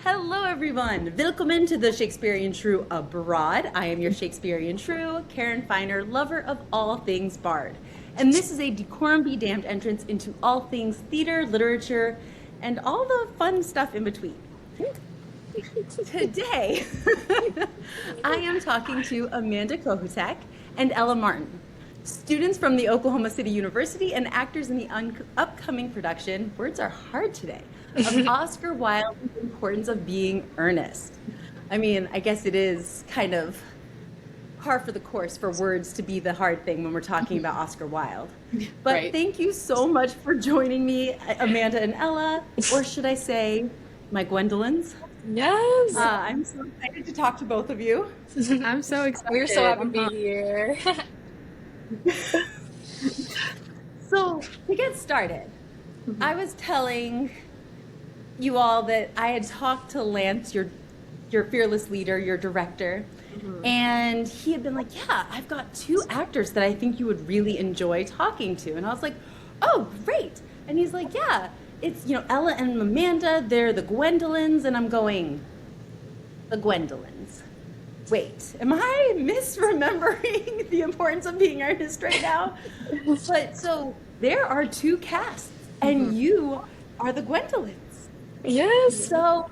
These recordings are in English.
Hello, everyone. Willkommen to the Shakespearean Shrew Abroad. I am your Shakespearean Shrew, Karen Feiner, lover of all things bard. And this is a decorum be damned entrance into all things theater, literature, and all the fun stuff in between. Today, I am talking to Amanda Kohutek and Ella Martin, students from the Oklahoma City University and actors in the upcoming production, words are hard today, of Oscar Wilde's Importance of Being Earnest. I mean, I guess it is kind of par for the course for words to be the hard thing when we're talking about Oscar Wilde. But Right. Thank you so much for joining me, Amanda and Ella, or should I say, my Gwendolens. Yes. I'm so excited to talk to both of you. I'm so excited. We're so happy to be here. So to get started, I was telling you all that I had talked to Lance, your fearless leader, your director, and he had been like, yeah, I've got two actors that I think you would really enjoy talking to. And I was like, oh, great. And he's like, yeah, it's, Ella and Amanda, they're the Gwendolens. And I'm going, the Gwendolens. Wait, am I misremembering the Importance of Being Earnest right now? But so there are two casts, and you are the Gwendolens. Yes. So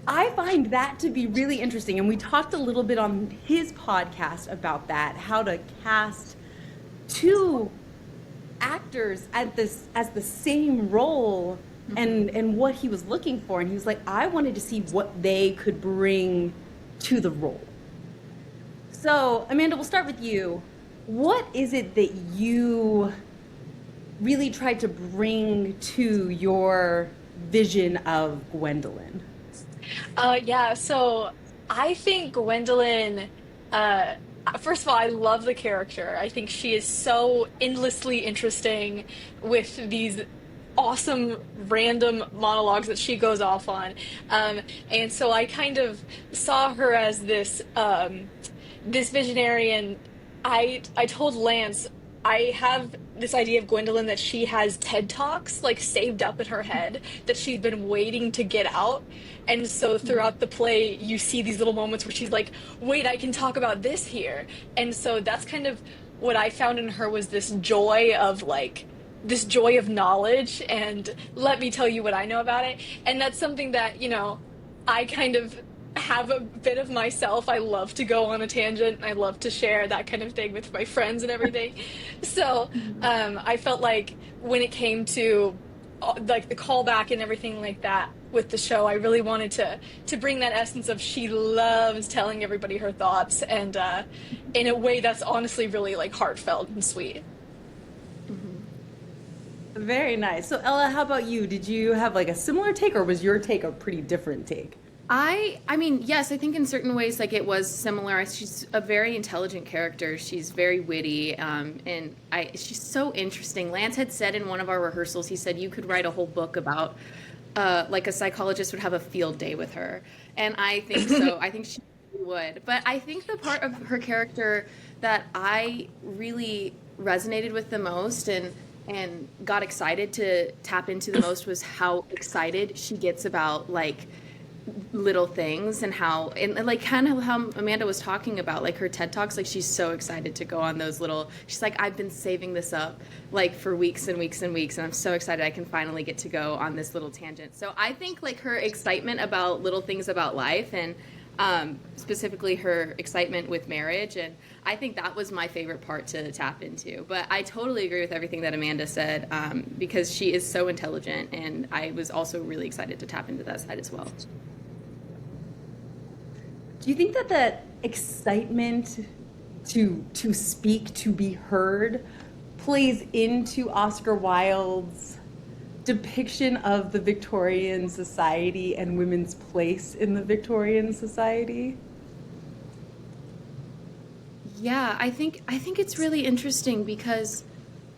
I find that to be really interesting. And we talked a little bit on his podcast about that, how to cast two actors as the same role and what he was looking for. And he was like, I wanted to see what they could bring to the role. So Amanda, we'll start with you. What is it that you really tried to bring to your vision of Gwendolen? Yeah, so I think Gwendolen, first of all, I love the character. I think she is so endlessly interesting with these awesome random monologues that she goes off on. And so I kind of saw her as this visionary, and I told Lance I have this idea of Gwendolen that she has TED Talks like saved up in her head that she's been waiting to get out. And so throughout the play, you see these little moments where she's like, wait, I can talk about this here. And so that's kind of what I found in her, was this joy of knowledge, and let me tell you what I know about it. And that's something that, I kind of have a bit of myself. I love to go on a tangent. I love to share that kind of thing with my friends and everything. So I felt like when it came to like the callback and everything like that with the show, I really wanted to bring that essence of she loves telling everybody her thoughts, and in a way that's honestly really like heartfelt and sweet. Very nice. So Ella, how about you? Did you have like a similar take, or was your take a pretty different take? I mean, yes, I think in certain ways, like, it was similar. She's a very intelligent character. She's very witty, and she's so interesting. Lance had said in one of our rehearsals, he said you could write a whole book about, like, a psychologist would have a field day with her, and I think so. I think she would. But I think the part of her character that I really resonated with the most and got excited to tap into the most was how excited she gets about, like, little things, and how, and like kind of how Amanda was talking about, like, her TED Talks, like, she's so excited to go on those little, she's like, I've been saving this up like for weeks and weeks and weeks, and I'm so excited I can finally get to go on this little tangent. So I think, like, her excitement about little things about life, and specifically her excitement with marriage, and I think that was my favorite part to tap into. But I totally agree with everything that Amanda said, because she is so intelligent, and I was also really excited to tap into that side as well. Do you think that excitement to speak, to be heard, plays into Oscar Wilde's depiction of the Victorian society and women's place in the Victorian society? Yeah, I think it's really interesting because,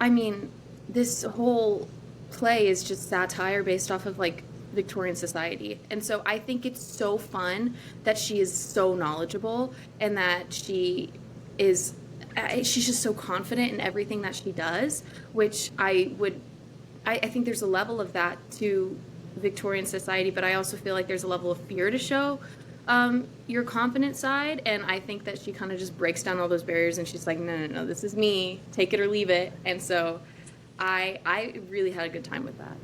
I mean, this whole play is just satire based off of, like, Victorian society. And so I think it's so fun that she is so knowledgeable, and that she's just so confident in everything that she does, which I think there's a level of that to Victorian society, but I also feel like there's a level of fear to show your confident side, and I think that she kind of just breaks down all those barriers, and she's like, no, this is me, take it or leave it. And so I really had a good time with that.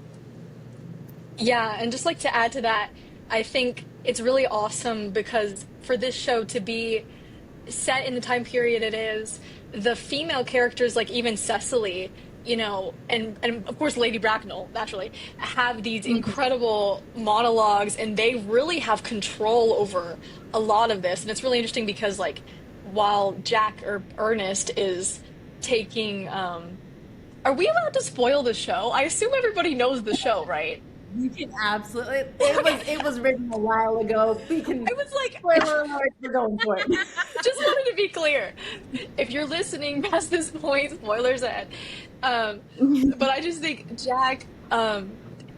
Yeah, and just like to add to that, I think it's really awesome because for this show to be set in the time period it is, the female characters, like even Cecily, and of course Lady Bracknell, naturally, have these incredible monologues, and they really have control over a lot of this. And it's really interesting because, like, while Jack or Ernest is taking, are we allowed to spoil the show? I assume everybody knows the show, right? You can absolutely. It was written a while ago. We can. I was like, spoiler alert, we're going for it. just wanted to be clear. If you're listening past this point, spoilers ahead. But I just think Jack,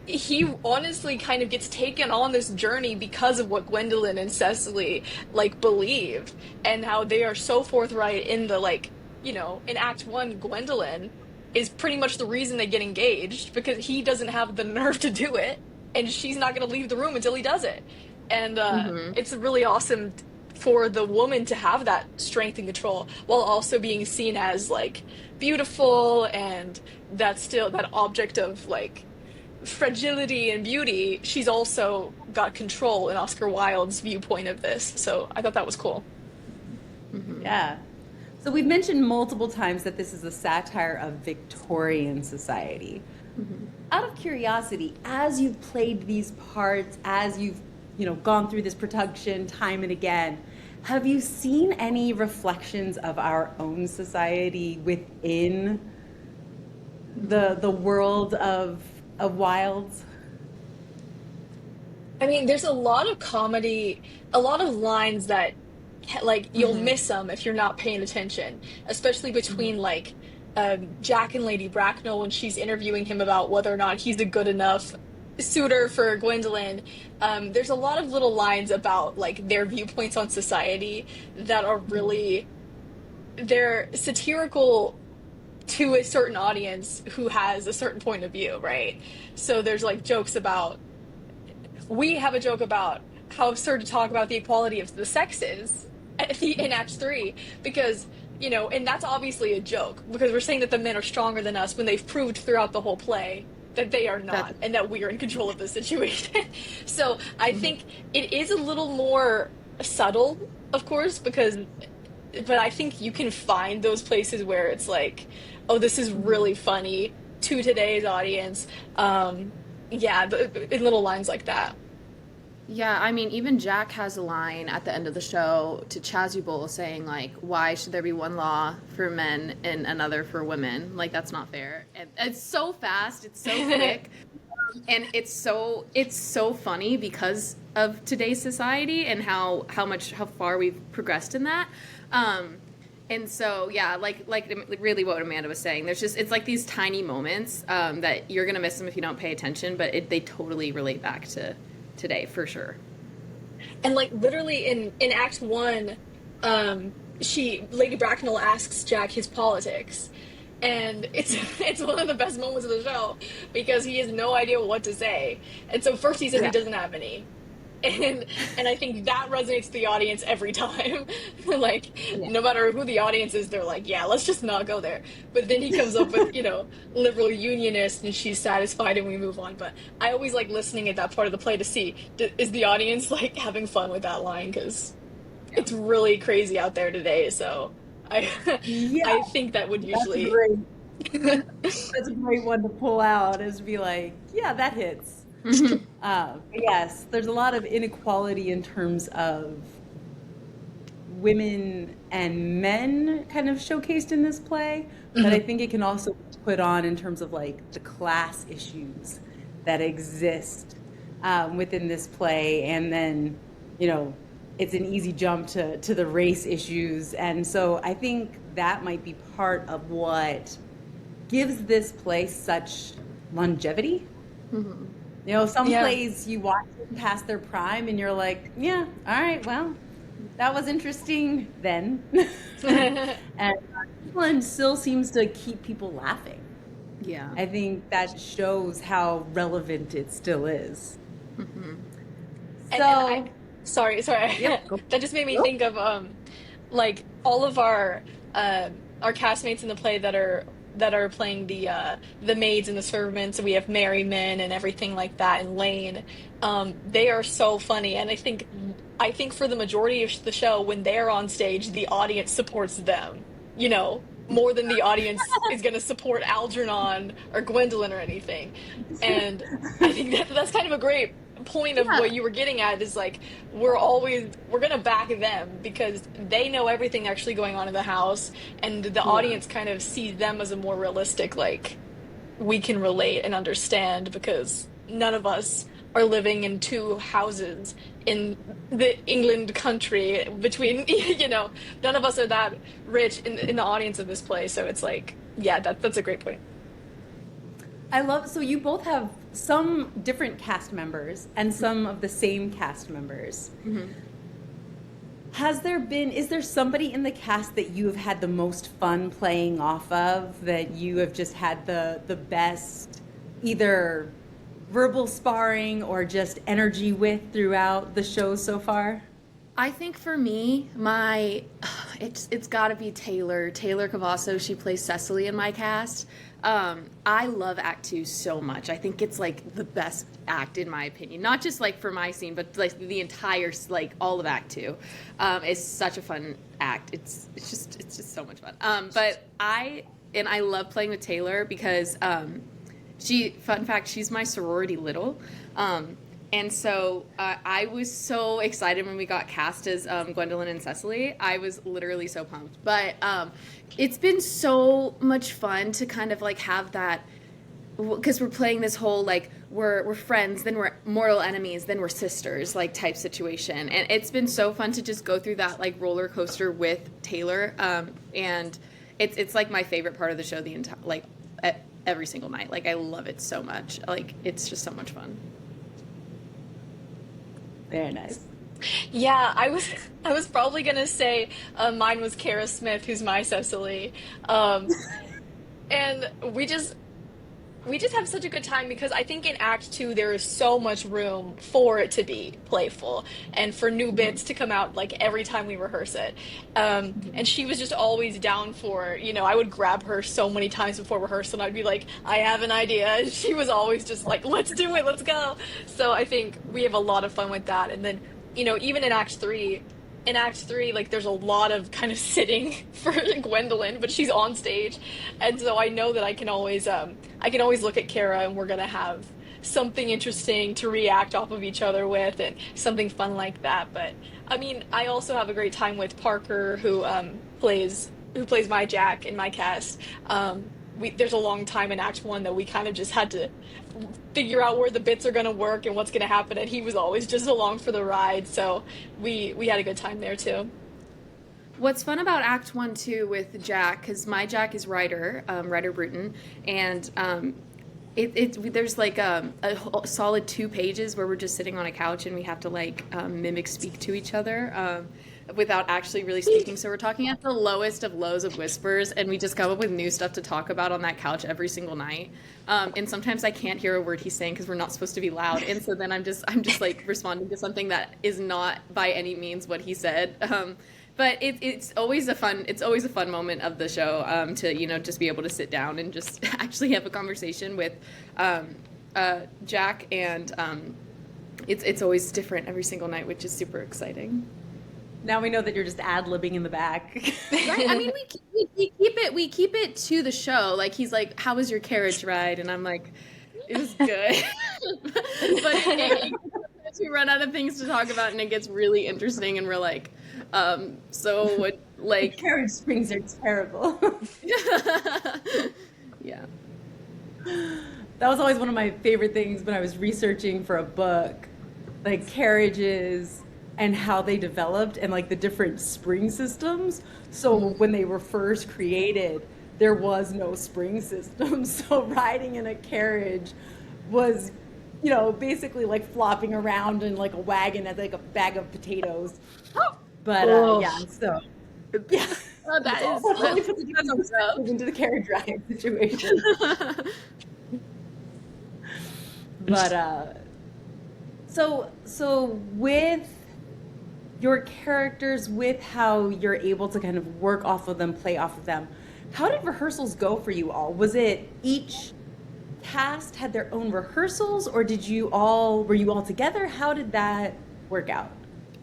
he honestly kind of gets taken on this journey because of what Gwendolen and Cecily like believe, and how they are so forthright in the in Act 1, Gwendolen is pretty much the reason they get engaged because he doesn't have the nerve to do it, and she's not going to leave the room until he does it. And it's really awesome for the woman to have that strength and control while also being seen as like beautiful, and that's still that object of like fragility and beauty. She's also got control in Oscar Wilde's viewpoint of this, so I thought that was cool. Yeah. So we've mentioned multiple times that this is a satire of Victorian society. Out of curiosity, as you've played these parts, as you've gone through this production time and again, have you seen any reflections of our own society within the world of Wilde's? I mean, there's a lot of comedy, a lot of lines that like you'll miss them if you're not paying attention, especially between like Jack and Lady Bracknell when she's interviewing him about whether or not he's a good enough suitor for Gwendolen. There's a lot of little lines about like their viewpoints on society that are really, they're satirical to a certain audience who has a certain point of view, right? So there's like jokes about, we have a joke about how absurd to talk about the equality of the sexes in Act 3, because, and that's obviously a joke, because we're saying that the men are stronger than us when they've proved throughout the whole play that they are not, and that we are in control of the situation. So I think it is a little more subtle, of course, but I think you can find those places where it's like, oh, this is really funny to today's audience. In little lines like that. Yeah, I mean, even Jack has a line at the end of the show to Chasuble saying, like, why should there be one law for men and another for women? Like, that's not fair. And it's so fast, it's so quick, and it's so funny because of today's society and how far we've progressed in that. And so, yeah, like really what Amanda was saying, it's like these tiny moments that you're going to miss them if you don't pay attention, but they totally relate back to today for sure. And like literally in Act 1, Lady Bracknell asks Jack his politics, and it's one of the best moments of the show because he has no idea what to say, and so first he says he doesn't have any, and I think that resonates to the audience every time. No matter who the audience is, they're like, yeah, let's just not go there. But then he comes up with liberal unionist, and she's satisfied, and we move on. But I always like listening at that part of the play to see, is the audience like having fun with that line, because it's really crazy out there today. So I think that would usually that's a great one to pull out, is be like, yeah, that hits. Yes, there's a lot of inequality in terms of women and men kind of showcased in this play, but I think it can also be put on in terms of like the class issues that exist within this play, and then it's an easy jump to the race issues, and so I think that might be part of what gives this play such longevity. Some plays you watch past their prime and you're like, yeah, all right, well, that was interesting then. And this one still seems to keep people laughing. Yeah. I think that shows how relevant it still is. Hmm. And I, So, sorry, yep, go. that just made me Nope. think of like all of our castmates in the play that are playing the maids and the servants. We have Merry Men and everything like that, and Lane. They are so funny, and I think for the majority of the show, when they're on stage, the audience supports them. You know, more than the audience is going to support Algernon or Gwendolyn or anything. And I think that's kind of a great point of what Yeah. you were getting at is like we're gonna back them because they know everything actually going on in the house, and the Yeah. audience kind of sees them as a more realistic, like we can relate and understand because none of us are living in two houses in the England country between none of us are that rich in the audience of this play, so it's like yeah, that's a great point. I love, so you both have some different cast members and some of the same cast members. Hmm. Is there somebody in the cast that you have had the most fun playing off of, that you have just had the best either verbal sparring or just energy with throughout the show so far? I think for me, my it's got to be Taylor Cavasso. She plays Cecily in my cast. I love Act Two so much. I think it's like the best act in my opinion. Not just like for my scene, but like the entire like all of Act Two. Is such a fun act. It's just so much fun. I love playing with Taylor because fun fact, she's my sorority little. And so I was so excited when we got cast as Gwendolen and Cecily. I was literally so pumped. But it's been so much fun to kind of like have that, because we're playing this whole like we're friends, then we're mortal enemies, then we're sisters like type situation. And it's been so fun to just go through that like roller coaster with Taylor. And it's like my favorite part of the show the entire like every single night. Like I love it so much. Like it's just so much fun. Very nice. Yeah, I was probably gonna say mine was Kara Smith, who's my Cecily, um, and we just have such a good time because I think in Act Two there is so much room for it to be playful and for new bits to come out like every time we rehearse it. And she was just always down for, I would grab her so many times before rehearsal and I'd be like, I have an idea. And she was always just like, let's do it, let's go. So I think we have a lot of fun with that. And then, even in Act Three, like there's a lot of kind of sitting for Gwendolyn, but she's on stage, and so I know that I can always look at Kara, and we're gonna have something interesting to react off of each other with, and something fun like that. But I mean, I also have a great time with Parker, who plays my Jack in my cast. There's a long time in Act One that we kind of just had to figure out where the bits are going to work and what's going to happen, and he was always just along for the ride, so we had a good time there too. What's fun about Act One too with Jack, because my Jack is Ryder Bruton, and there's like solid 2 pages where we're just sitting on a couch and we have to like mimic speak to each other. Without actually really speaking. So we're talking at the lowest of lows of whispers, and we just come up with new stuff to talk about on that couch every single night. And sometimes I can't hear a word he's saying because we're not supposed to be loud, and so then I'm just like responding to something that is not by any means what he said. But it's always a fun moment of the show to just be able to sit down and just actually have a conversation with Jack, and it's always different every single night, which is super exciting. Now we know that you're just ad-libbing in the back. Right? I mean, we keep it to the show. Like he's like, "How was your carriage ride?" And I'm like, "It was good." But we run out of things to talk about, and it gets really interesting, and we're like, "So what?" Like Carriage springs are terrible. Yeah. That was always one of my favorite things when I was researching for a book, like carriages and how they developed and like the different spring systems. So when they were first created, there was no spring system. So riding in a carriage was, basically like flopping around in like a wagon as like a bag of potatoes. But Oh. yeah, so yeah. That is Totally puts a that's different perspective into the carriage ride situation. But so with your characters, with how you're able to kind of work off of them, play off of them, how did rehearsals go for you all? Was it each cast had their own rehearsals, or were you all together? How did that work out?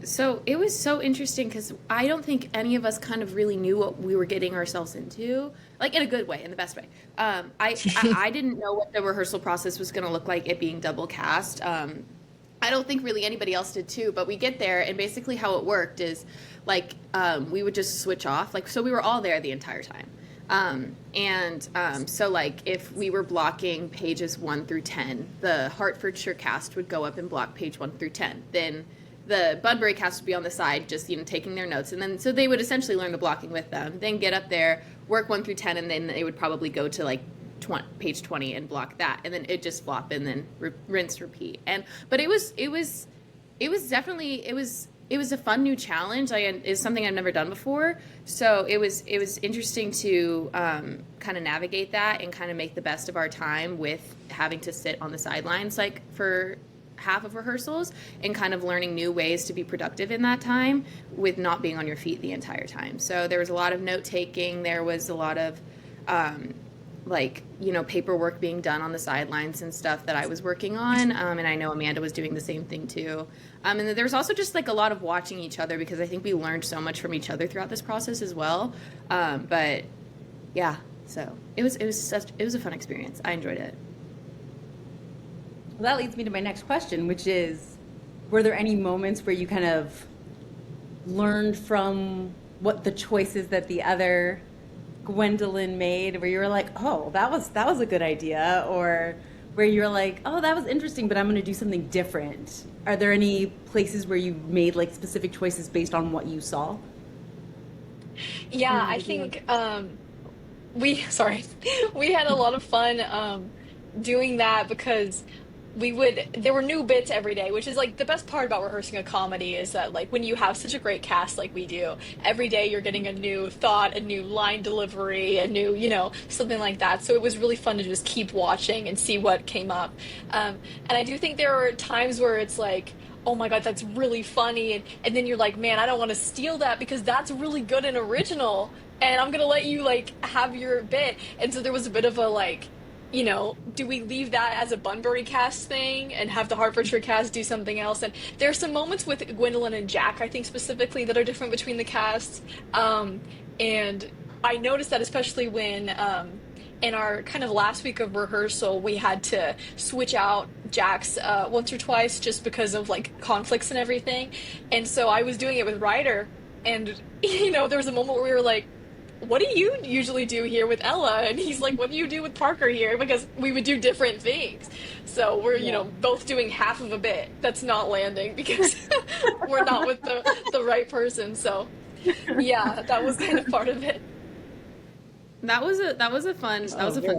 So it was so interesting because I don't think any of us kind of really knew what we were getting ourselves into, like in a good way, in the best way. I didn't know what the rehearsal process was going to look like, it being double cast. I don't think really anybody else did too, but we get there and basically how it worked is like we would just switch off. Like, so we were all there the entire time. So like if we were blocking pages 1 through 10, the Hertfordshire cast would go up and block page 1 through 10. Then the Budbury cast would be on the side, just, taking their notes. And then, so they would essentially learn the blocking with them, then get up there, work 1 through 10, and then they would probably go to like page 20 and block that. And then it just flop and then rinse, repeat. But it was definitely, it was a fun new challenge. It's something I've never done before. So it was interesting to kind of navigate that and kind of make the best of our time with having to sit on the sidelines like for half of rehearsals and kind of learning new ways to be productive in that time with not being on your feet the entire time. So there was a lot of note taking. There was a lot of paperwork being done on the sidelines and stuff that I was working on. And I know Amanda was doing the same thing too. And then there was also just like a lot of watching each other because I think we learned so much from each other throughout this process as well. But yeah, so it was a fun experience. I enjoyed it. Well, that leads me to my next question, which is, were there any moments where you kind of learned from what the choices that the other Gwedolen made, where you were like, oh, that was a good idea, or where you're like, oh, that was interesting, but I'm going to do something different? Are there any places where you made like specific choices based on what you saw? Yeah, I think we we had a lot of fun doing that because there were new bits every day, which is like the best part about rehearsing a comedy is that like when you have such a great cast like we do, every day you're getting a new thought, a new line delivery, a new, something like that. So it was really fun to just keep watching and see what came up. And I do think there are times where it's like, oh my God, that's really funny. And then you're like, man, I don't want to steal that because that's really good and original. And I'm going to let you like have your bit. And so there was a bit of a like, do we leave that as a Bunbury cast thing and have the Hertfordshire cast do something else? And there are some moments with Gwedolen and Jack, I think specifically, that are different between the casts. And I noticed that especially when in our kind of last week of rehearsal, we had to switch out Jack's once or twice just because of like conflicts and everything. And so I was doing it with Ryder, and there was a moment where we were like, what do you usually do here with Ella? And he's like, what do you do with Parker here? Because we would do different things. So we're, both doing half of a bit that's not landing because we're not with the right person. So yeah, that was kind of part of it. That was a fun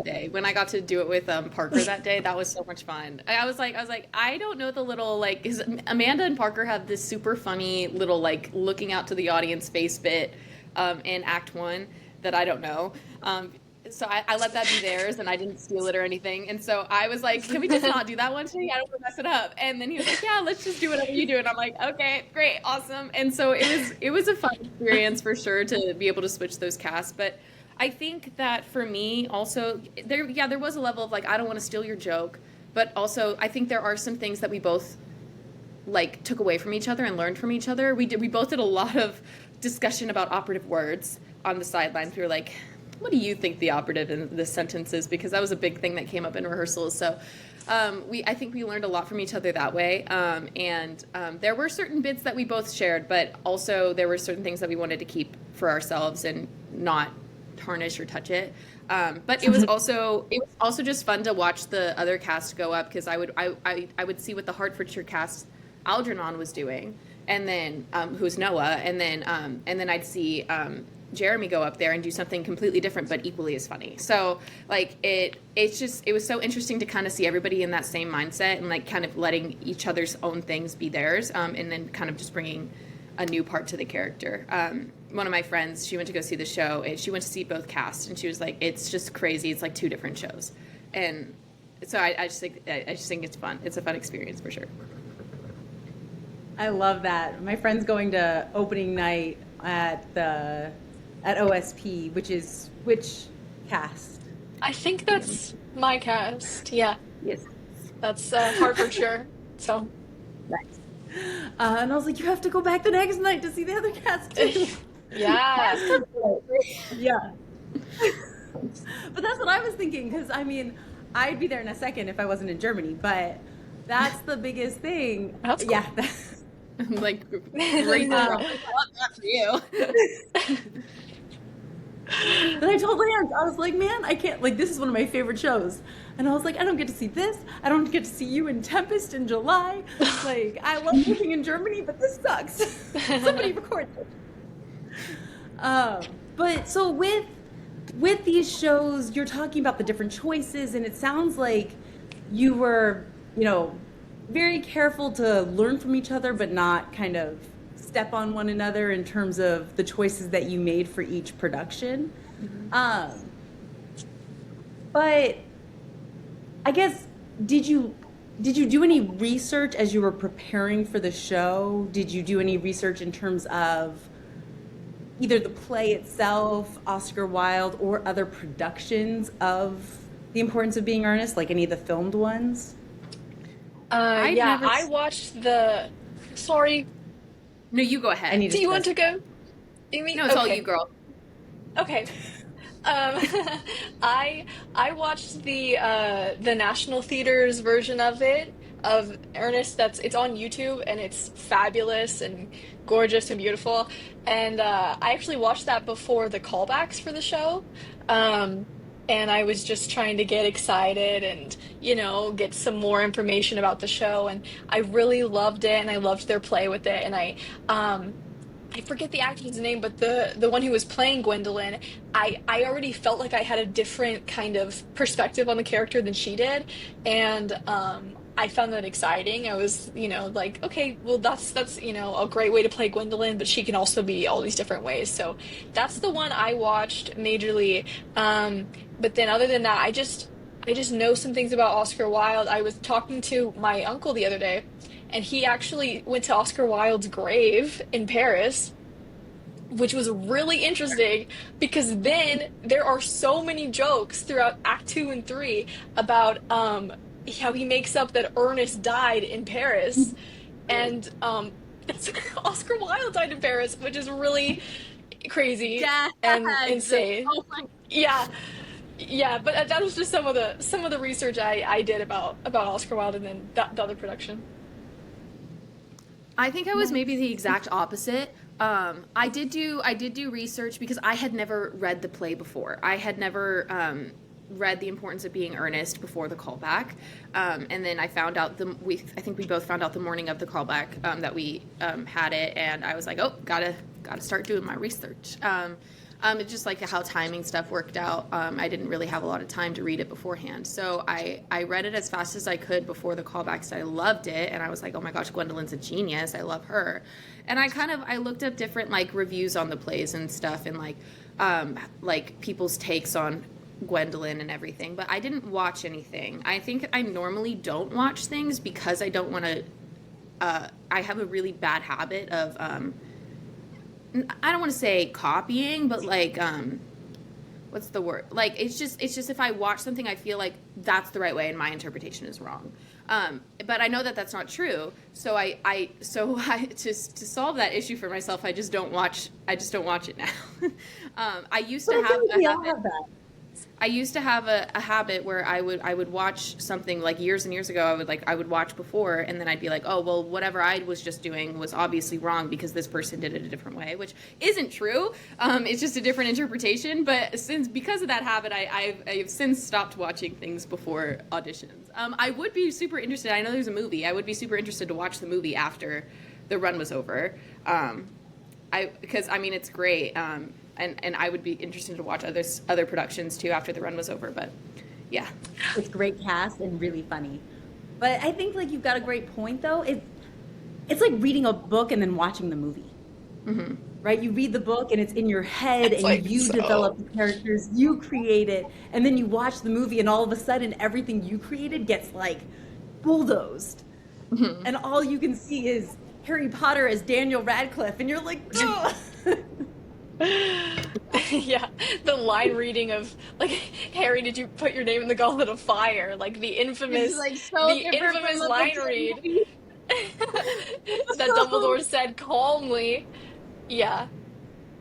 day when I got to do it with Parker that day. That was so much fun. I was like I don't know the little like, 'cause Amanda and Parker have this super funny little like looking out to the audience face bit in Act 1 that I don't know. So I let that be theirs and I didn't steal it or anything. And so I was like, can we just not do that one today? I don't want to mess it up. And then he was like, yeah, let's just do whatever you do. And I'm like, okay, great, awesome. And so it was a fun experience for sure to be able to switch those casts. But I think that for me also, there was a level of like, I don't want to steal your joke. But also I think there are some things that we both like took away from each other and learned from each other. We both did a lot of discussion about operative words on the sidelines. We were like, what do you think the operative in this sentence is? Because that was a big thing that came up in rehearsals. So I think we learned a lot from each other that way. And there were certain bits that we both shared, but also there were certain things that we wanted to keep for ourselves and not tarnish or touch it. But it was also just fun to watch the other cast go up because I would see what the Hertfordshire cast Algernon was doing, and then who's Noah, and then I'd see Jeremy go up there and do something completely different but equally as funny. So like it was so interesting to kind of see everybody in that same mindset and like kind of letting each other's own things be theirs, and then kind of just bringing a new part to the character. One of my friends, she went to go see the show, and she went to see both casts, and she was like, "It's just crazy. It's like two different shows," and so I just think it's fun. It's a fun experience for sure. I love that. My friend's going to opening night at OSP, which cast? I think that's my cast. Yeah, Yes. that's Hertfordshire. So Nice. And I was like, you have to go back the next night to see the other cast too. yeah. Yeah. But that's what I was thinking, because I mean, I'd be there in a second if I wasn't in Germany, but that's the biggest thing. That's cool. Yeah. I'm like, great. I love that for you. But I told Lance, I was like, man, I can't, like, this is one of my favorite shows. And I was like, I don't get to see this. I don't get to see you in Tempest in July. Like, I love living in Germany, but this sucks. Somebody record it. But so with these shows, you're talking about the different choices, and it sounds like you were, very careful to learn from each other, but not kind of step on one another in terms of the choices that you made for each production. Mm-hmm. But I guess, did you do any research as you were preparing for the show? Did you do any research in terms of either the play itself, Oscar Wilde, or other productions of The Importance of Being Earnest, like any of the filmed ones? I watched the. Sorry. No, you go ahead. Do you want to go? You mean? No, it's all you, girl. Okay. I watched the National Theater's version of Ernest. It's on YouTube, and it's fabulous and gorgeous and beautiful. And I actually watched that before the callbacks for the show. And I was just trying to get excited and, get some more information about the show. And I really loved it, and I loved their play with it. And I forget the actor's name, but the one who was playing Gwedolen, I already felt like I had a different kind of perspective on the character than she did. And I found that exciting. I was, like, okay, well, that's a great way to play Gwedolen, but she can also be all these different ways. So that's the one I watched majorly. But then other than that, I just know some things about Oscar Wilde. I was talking to my uncle the other day, and he actually went to Oscar Wilde's grave in Paris, which was really interesting because then there are so many jokes throughout Act 2 and 3 about how he makes up that Ernest died in Paris, and Oscar Wilde died in Paris, which is really crazy and insane. Oh my. Yeah, but that was just some of the research I did about Oscar Wilde and then the other production. I think I was maybe the exact opposite. I did do research because I had never read the play before. I had never read The Importance of Being Earnest before the callback, and then I found out I think we both found out the morning of the callback that we had it, and I was like, oh, gotta start doing my research. It's just like how timing stuff worked out. I didn't really have a lot of time to read it beforehand. So I read it as fast as I could before the callbacks. I loved it. And I was like, oh my gosh, Gwendolen's a genius. I love her. And I looked up different like reviews on the plays and stuff, and like people's takes on Gwendolen and everything. But I didn't watch anything. I think I normally don't watch things because I don't want to, I have a really bad habit of, I don't want to say copying, but like, what's the word? Like, it's just if I watch something, I feel like that's the right way and my interpretation is wrong. But I know that that's not true. So I to solve that issue for myself, I just don't watch it now. I used to have a habit. I used to have a habit where I would watch something like years and years ago. I would watch before, and then I'd be like, oh well, whatever I was just doing was obviously wrong because this person did it a different way, which isn't true. It's just a different interpretation. But because of that habit, I've since stopped watching things before auditions. I would be super interested. I know there's a movie. I would be super interested to watch the movie after the run was over. Because it's great. And I would be interested to watch other productions too after the run was over. But yeah, it's great cast and really funny. But I think like you've got a great point though. It's like reading a book and then watching the movie. right? You read the book and it's in your head It's and like you so. develop the characters, you create it, and then you watch the movie and all of a sudden everything you created gets like bulldozed. And all you can see is Harry Potter as Daniel Radcliffe, and you're like, no. Yeah, the line reading of like, Harry, did you put your name in the goblet of fire? Like It's like so the different from infamous the line books and read movies. that Dumbledore said calmly. Yeah,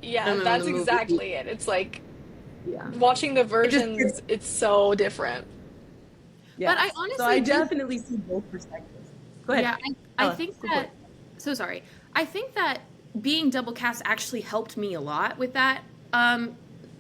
yeah, And then in that's the movie, exactly it. It's like yeah. watching the It just, versions, it's so different. But I yes. So honestly I do, definitely see both perspectives. Go yeah, ahead, I Ella, think go for that, it. so sorry. I think that being double cast actually helped me a lot with that,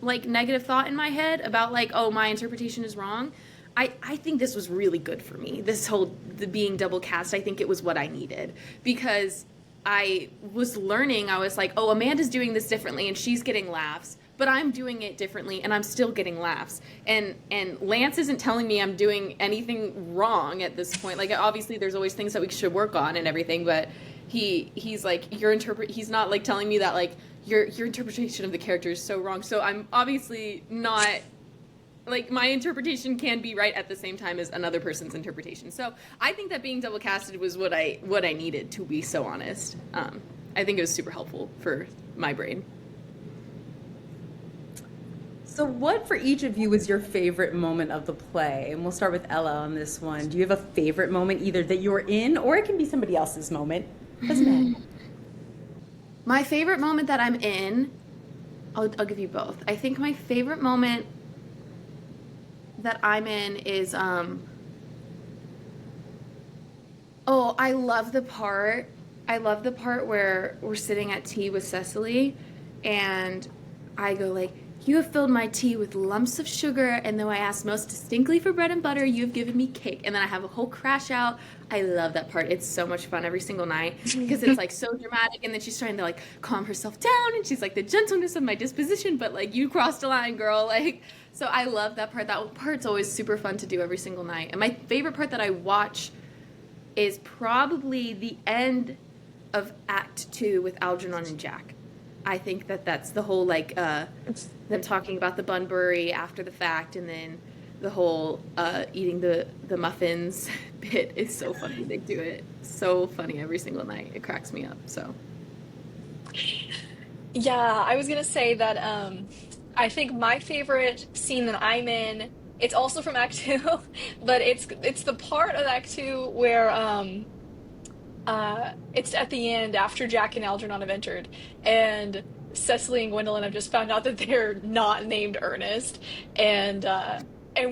like negative thought in my head about like, oh, my interpretation is wrong. I think this was really good for me. This whole the being double cast, I think it was what I needed because I was learning. I was like, oh, Amanda's doing this differently and she's getting laughs, but I'm doing it differently and I'm still getting laughs. And Lance isn't telling me I'm doing anything wrong at this point. Like obviously there's always things that we should work on and everything, but he's like he's not like telling me that like your interpretation of the character is so wrong. So I'm obviously not like my interpretation can be right at the same time as another person's interpretation. So I think that being double casted was what I needed, to be so honest. I think it was super helpful for my brain. So, what for each of you was your favorite moment of the play? And we'll start with Ella on this one. Do you have a favorite moment, either that you were in, or it can be somebody else's moment? Doesn't matter. My favorite moment that I'm in, I'll give you both. I think my favorite moment that I'm in is oh, I love the part where we're sitting at tea with Cecily and I go like, you have filled my tea with lumps of sugar, and though I asked most distinctly for bread and butter, you have given me cake. And then I have a whole crash out. I love that part. It's so much fun every single night because it's like so dramatic, and then she's trying to like calm herself down, and she's like the gentleness of my disposition, but like you crossed a line, girl. Like, so I love that part. That part's always super fun to do every single night. And my favorite part that I watch is probably the end of Act 2 with Algernon and Jack. I think that that's the whole like them talking about the Bunbury after the fact, and then the whole eating the muffins bit is so funny. They do it so funny every single night. It cracks me up. So Yeah, I was gonna say that I think my favorite scene that I'm in, it's also from Act Two, but it's the part of Act Two where it's at the end after Jack and Algernon have entered, and Cecily and Gwendolen have just found out that they're not named Ernest, and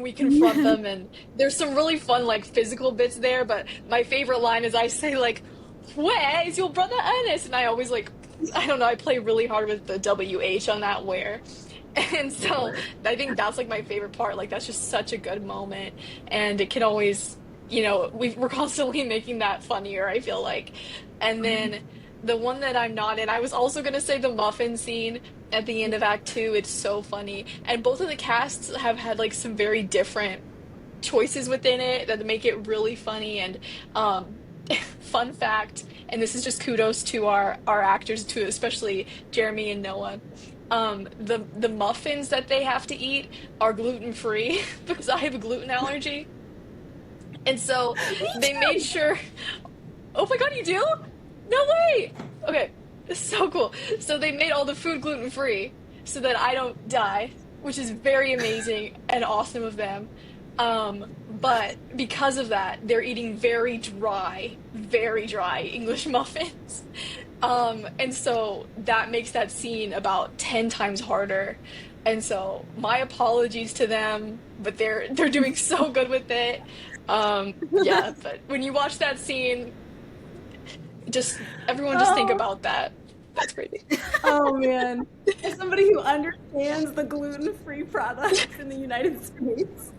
we confront them, and there's some really fun like physical bits there. But my favorite line is I say like, "Where is your brother Ernest?" And I always like, I don't know, I play really hard with the WH on that where. And so I think that's like my favorite part. Like that's just such a good moment, and it can always, we're constantly making that funnier, I feel like. And then the one that I'm not in, I was also gonna say the muffin scene at the end of Act Two. It's so funny, and both of the casts have had like some very different choices within it that make it really funny. And fun fact, and this is just kudos to our actors too, especially Jeremy and Noah. The muffins that they have to eat are gluten free because I have a gluten allergy. And so they made sure. Oh my God, you do? No way! Okay, it's so cool. So they made all the food gluten free so that I don't die, which is very amazing and awesome of them. But because of that, they're eating very dry English muffins. And so that makes that scene about 10 times harder. And so my apologies to them, but they're doing so good with it. Yeah, but when you watch that scene, just everyone just think Oh, about that. That's crazy. oh man. As somebody who understands the gluten-free products in the United States.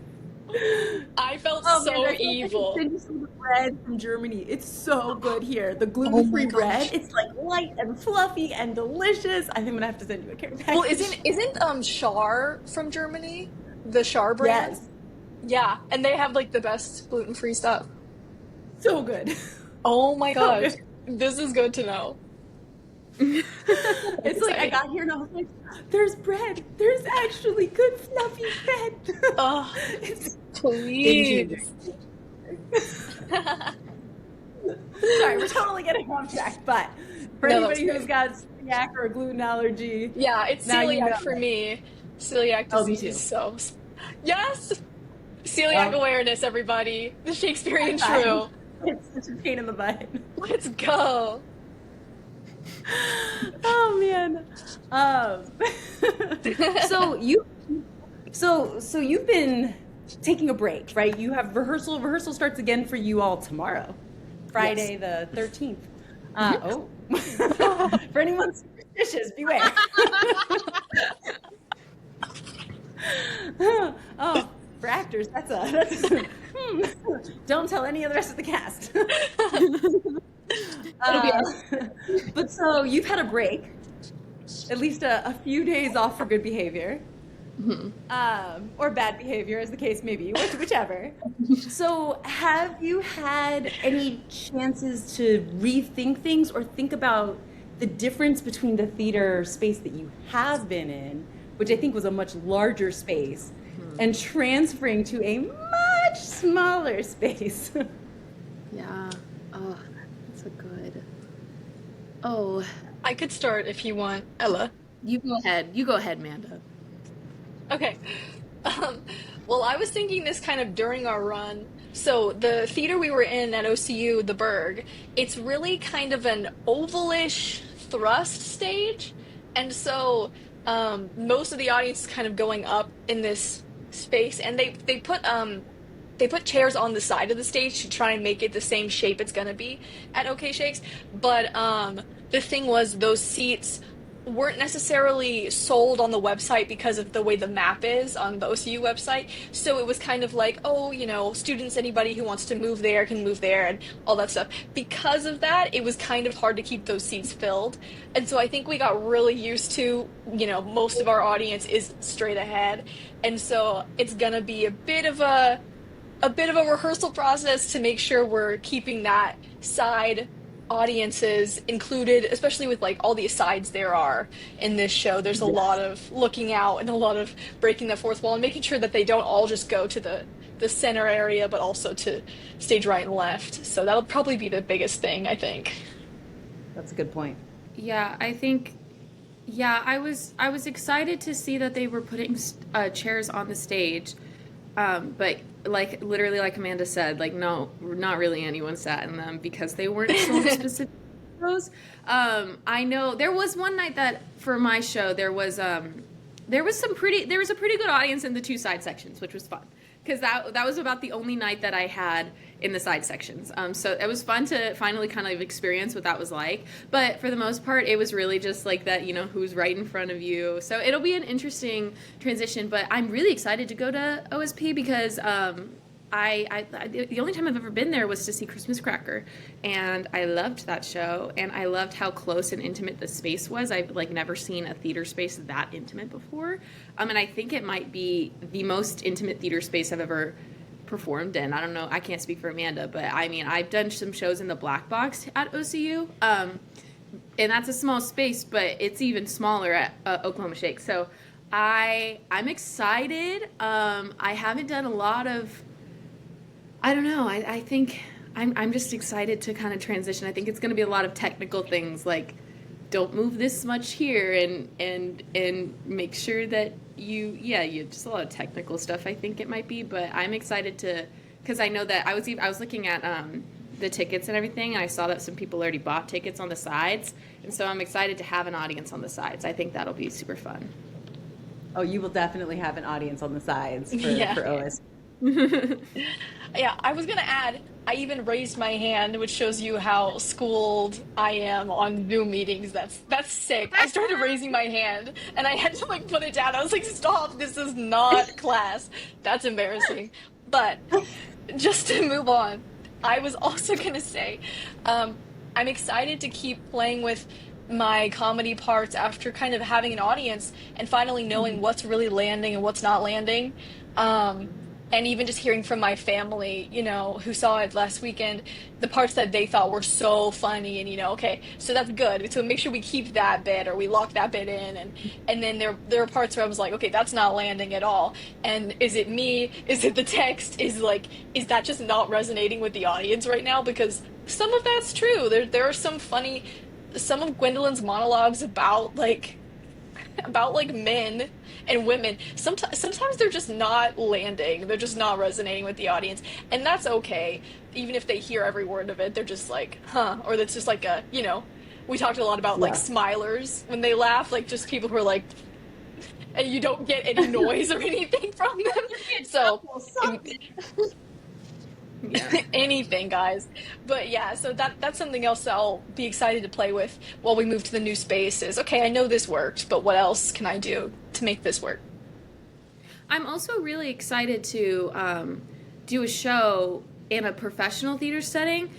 I felt Oh man, so I feel like I can evil. send you some bread from Germany. It's so good here. The Oh my gluten-free bread. gosh. It's like light and fluffy and delicious. I think I'm gonna have to send you a care Well, package. isn't Char from Germany? The Char brand? Yes. Yeah, and they have like the best gluten-free stuff. So good. Oh my So gosh. good. This is good to know. It's like I got here and I was like, there's bread. There's actually good fluffy bread. Oh, It's please. sorry, we're totally getting off track, but for No, that's anybody who's great. got celiac or a gluten allergy, Yeah, it's now you celiac know. for me. Celiac Oh, me disease. too. So, yes, celiac Well, awareness, everybody. The high Shakespearean five. true. It's such a pain in the butt. Let's go. Oh man. Um, so you so you've been taking a break, right? You have rehearsal. Rehearsal starts again for you all tomorrow, Yes. Friday the 13th. Oh, for anyone superstitious, beware. Oh, for actors, don't tell any of the rest of the cast. It'll be Uh, but so you've had a break, at least a few days off for good behavior, or bad behavior, as the case may be, whichever. So, have you had any chances to rethink things or think about the difference between the theater space that you have been in, which I think was a much larger space, and transferring to a much smaller space? Yeah. Oh, that's a good. Oh, I could start if you want, Ella. you go ahead. You go ahead, Amanda. Okay. Um, well, I was thinking this kind of during our run. So the theater we were in at OCU, the Berg, it's really kind of an ovalish thrust stage, and so most of the audience is kind of going up in this space, and they put chairs on the side of the stage to try and make it the same shape it's gonna be at OK Shakes. But the thing was, those seats weren't necessarily sold on the website because of the way the map is on the OCU website. So it was kind of like, oh, students, anybody who wants to move there can move there and all that stuff. Because of that, it was kind of hard to keep those seats filled. And so I think we got really used to, most of our audience is straight ahead. And so it's going to be a bit of a rehearsal process to make sure we're keeping that side audiences included, especially with like all the asides there are in this show. There's a lot of looking out and a lot of breaking the fourth wall and making sure that they don't all just go to the center area, but also to stage right and left. So that'll probably be the biggest thing, I think. That's a good point. Yeah, I think. Yeah, I was excited to see that they were putting chairs on the stage, but like literally, like Amanda said, like no, not really anyone sat in them because they weren't so specific. Those. I know there was one night that for my show there was a pretty good audience in the two side sections, which was fun because that was about the only night that I had in the side sections. So it was fun to finally kind of experience what that was like. But for the most part, it was really just like that, who's right in front of you. So it'll be an interesting transition. But I'm really excited to go to OSP because the only time I've ever been there was to see Christmas Cracker, and I loved that show, and I loved how close and intimate the space was. I've like never seen a theater space that intimate before, and I think it might be the most intimate theater space I've ever performed in. I don't know, I can't speak for Amanda, but I mean I've done some shows in the Black Box at OCU, and that's a small space, but it's even smaller at Oklahoma Shake. So I'm excited. I haven't done a lot of. I don't know. I think I'm just excited to kind of transition. I think it's going to be a lot of technical things like don't move this much here and make sure that you just a lot of technical stuff I think it might be, but I'm excited to because I know that I was looking at the tickets and everything, and I saw that some people already bought tickets on the sides, and so I'm excited to have an audience on the sides. I think that'll be super fun. Oh, you will definitely have an audience on the sides for, Yeah. for OS. Yeah, I was gonna add, I even raised my hand, which shows you how schooled I am on Zoom meetings. That's sick. I started raising my hand and I had to like put it down. I was like, stop, this is not class. That's embarrassing. But just to move on, I was also gonna say, I'm excited to keep playing with my comedy parts after kind of having an audience and finally knowing what's really landing and what's not landing. and even just hearing from my family, who saw it last weekend, the parts that they thought were so funny, and okay, so that's good. So make sure we keep that bit or we lock that bit in, and then there are parts where I was like, okay, that's not landing at all. And is it me? Is it the text? Is that just not resonating with the audience right now? Because some of that's true. There are some of Gwendolyn's monologues about men and women. Sometimes they're just not landing. They're just not resonating with the audience, and that's okay. Even if they hear every word of it, they're just like, huh, or that's just like we talked a lot about like Yeah. smilers when they laugh, like just people who are like, and you don't get any noise or anything from them. So Yeah. anything, guys. But yeah, so that's something else that I'll be excited to play with while we move to the new space is, okay, I know this worked, but what else can I do to make this work? I'm also really excited to do a show in a professional theater setting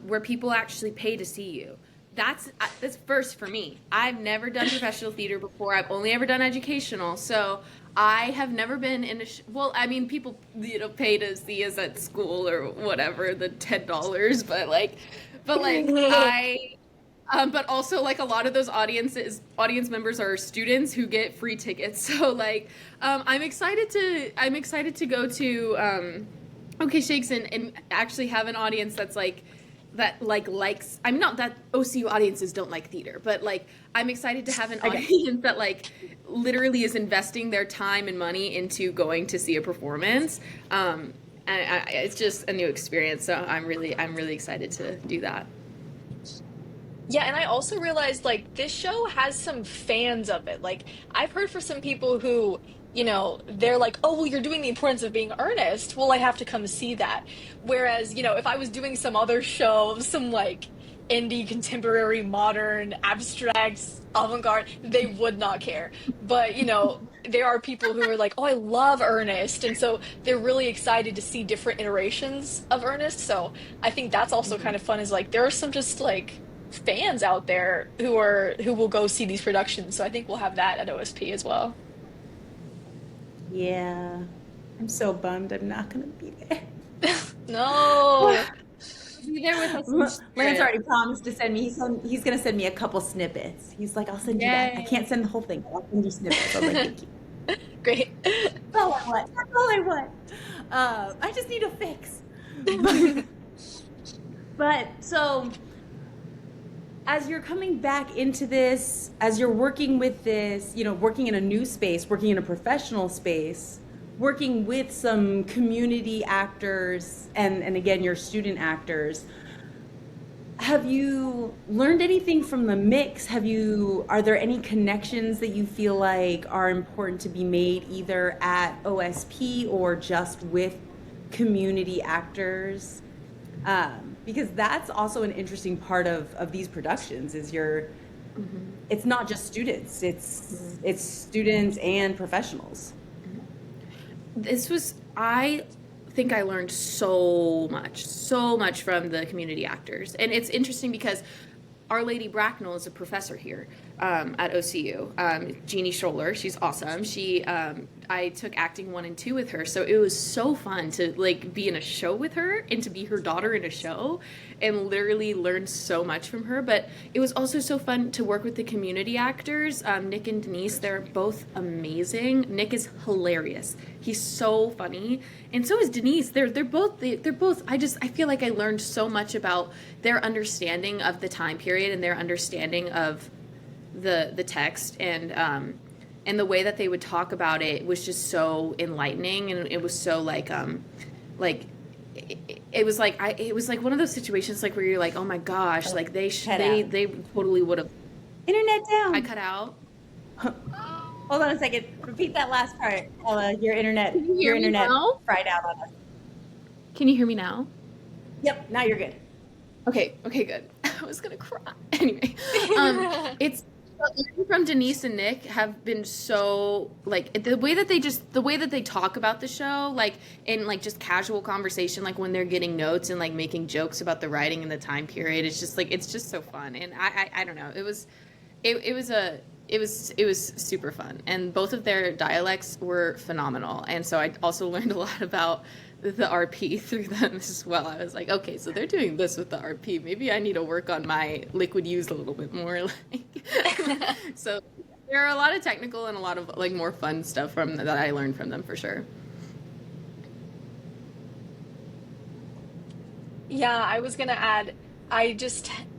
where people actually pay to see you. That's first for me. I've never done professional theater before. I've only ever done educational. So I have never been in a well, I mean, people pay to see us at school or whatever, the $10, but I but also like a lot of those audience members are students who get free tickets. So I'm excited to go to OK Shakes and actually have an audience that's likes. I'm not that OCU audiences don't like theater, but I'm excited to have an audience that literally is investing their time and money into going to see a performance. And it's just a new experience, so I'm really excited to do that. Yeah, and I also realized this show has some fans of it. I've heard for some people who, they're like, "Oh, well, you're doing the importance of being earnest. Well, I have to come see that." Whereas, if I was doing some other show, some indie, contemporary, modern, abstract, avant-garde, they would not care. But, there are people who are like, "Oh, I love Ernest." And so they're really excited to see different iterations of Ernest. So I think that's also kind of fun is there are some just fans out there who will go see these productions. So I think we'll have that at OSP as well. Yeah. I'm so bummed I'm not going to be there. No. Be there with us. In Lance spirit. already promised to send me. He's going to send me a couple snippets. He's like, I'll send you that. I Yay. can't send the whole thing, but I'll send you snippets. I was like, thank you. Great. That's all I want. That's all I want. I just need a fix. But so, as you're coming back into this, as you're working with this, working in a new space, working in a professional space, working with some community actors and again, your student actors, have you learned anything from the mix? Are there any connections that you feel like are important to be made either at OSP or just with community actors? Because that's also an interesting part of these productions is it's not just students, it's students and professionals. I think I learned so much from the community actors. And it's interesting because Our Lady Bracknell is a professor here at OCU. Jeannie Scholler, she's awesome. I took acting 1 and 2 with her, so it was so fun to be in a show with her and to be her daughter in a show, and literally learn so much from her. But it was also so fun to work with the community actors, Nick and Denise. They're both amazing. Nick is hilarious. He's so funny, and so is Denise. They're both. I feel like I learned so much about their understanding of the time period and their understanding of the text, and the way that they would talk about it was just so enlightening, and it was so it was like one of those situations where you're like, oh my gosh, they totally would have. Internet down. I cut out. Hold on a second. Repeat that last part, Ella. Your internet. Can you hear your me internet now? fried out on us. Can you hear me now? Yep. Now you're good. Okay, good. I was gonna cry. Anyway, it's learning from Denise and Nick have been so the way that they talk about the show, in just casual conversation, when they're getting notes and making jokes about the writing and the time period. It's just so fun, and I don't know. It it was super fun, and both of their dialects were phenomenal, and so I also learned a lot about the RP through them as well. I was like, okay, so they're doing this with the RP. Maybe I need to work on my liquid use a little bit more. So there are a lot of technical and a lot of like more fun stuff from that I learned from them for sure. Yeah, I was gonna add, I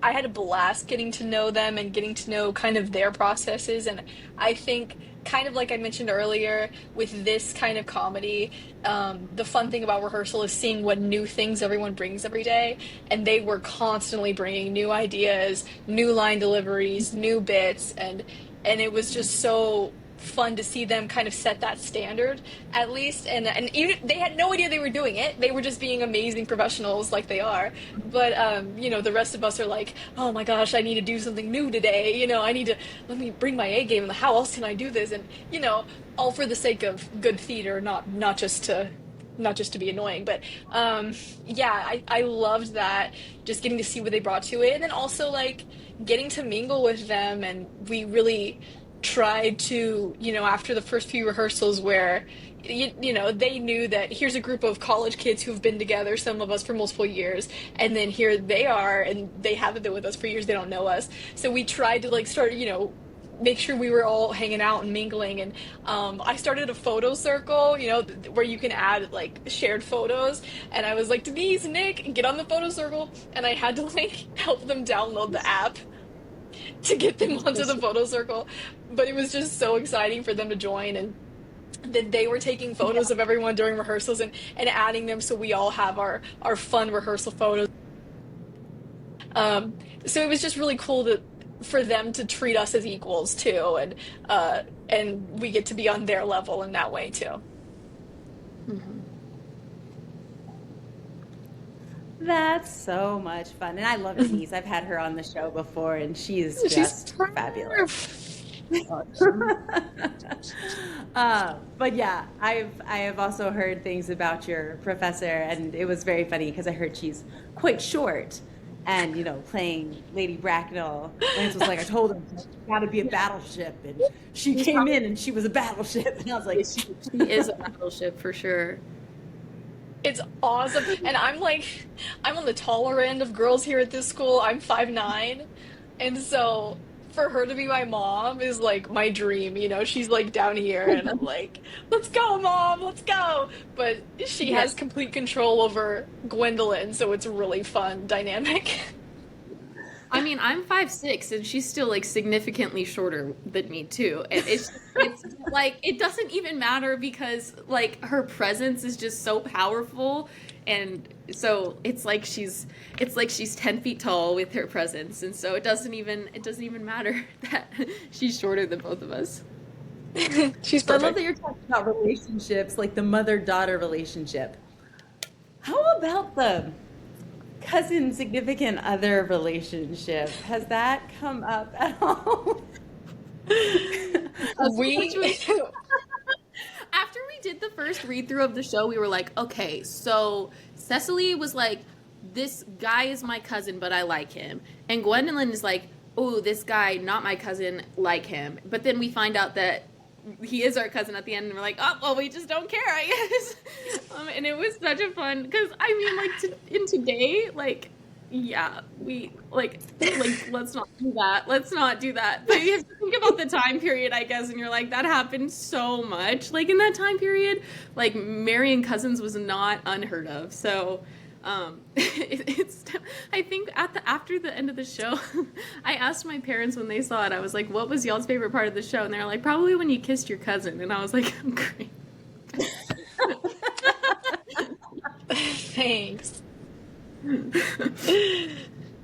had a blast getting to know them and getting to know kind of their processes. And I think, kind of like I mentioned earlier, with this kind of comedy, the fun thing about rehearsal is seeing what new things everyone brings every day. And they were constantly bringing new ideas, new line deliveries, new bits, and it was just so fun to see them kind of set that standard at least. And even they had no idea they were doing it, they were just being amazing professionals like they are. But the rest of us are like, oh my gosh, I need to do something new today, I need to, let me bring my A game, and how else can I do this? And all for the sake of good theater, not just to be annoying. But yeah, I loved that, just getting to see what they brought to it, and then also like getting to mingle with them. And we really tried to, after the first few rehearsals where, they knew that here's a group of college kids who've been together, some of us for multiple years, and then here they are, and they haven't been with us for years, they don't know us. So we tried to like start, make sure we were all hanging out and mingling. And I started a photo circle, where you can add like shared photos. And I was like, Denise, Nick, get on the photo circle. And I had to like help them download the app to get them onto the photo circle. But it was just so exciting for them to join, and that they were taking photos of everyone during rehearsals and adding them, so we all have our fun rehearsal photos. So it was just really cool for them to treat us as equals too, and we get to be on their level in that way too. Mm-hmm. That's so much fun. And I love Denise. I've had her on the show before, and she's just fabulous. But yeah, I have also heard things about your professor, and it was very funny because I heard she's quite short. And, playing Lady Bracknell, Lance was like, I told him, it's got to be a battleship. And she came in and she was a battleship. And I was like, she is a battleship for sure. It's awesome. And I'm on the taller end of girls here at this school. I'm 5'9". And so for her to be my mom is like my dream, she's like down here, and I'm like, let's go, Mom, let's go. But she has complete control over Gwedolen, so it's a really fun dynamic. I mean, I'm 5'6", and she's still like significantly shorter than me too. And it's like, it doesn't even matter because like her presence is just so powerful. And so it's like she's 10 feet tall with her presence. And so it doesn't even matter that she's shorter than both of us. She's perfect. I love that you're talking about relationships, like the mother-daughter relationship. How about the cousin significant other relationship? Has that come up at all? After we did the first read through of the show, we were like, okay, so Cecily was like, this guy is my cousin, but I like him. And Gwedolen is like, oh, this guy, not my cousin, like him. But then we find out that he is our cousin at the end, and we're like, oh, well, we just don't care, I guess. And it was such a fun, because, I mean, like, in today, like, yeah, we, like, let's not do that. Let's not do that. But you have to think about the time period, I guess, and you're like, that happened so much. Like, in that time period, like, marrying cousins was not unheard of. So, it's I think after the end of the show, I asked my parents when they saw it, I was like, what was y'all's favorite part of the show? And they're like, probably when you kissed your cousin. And I was like, great. Thanks.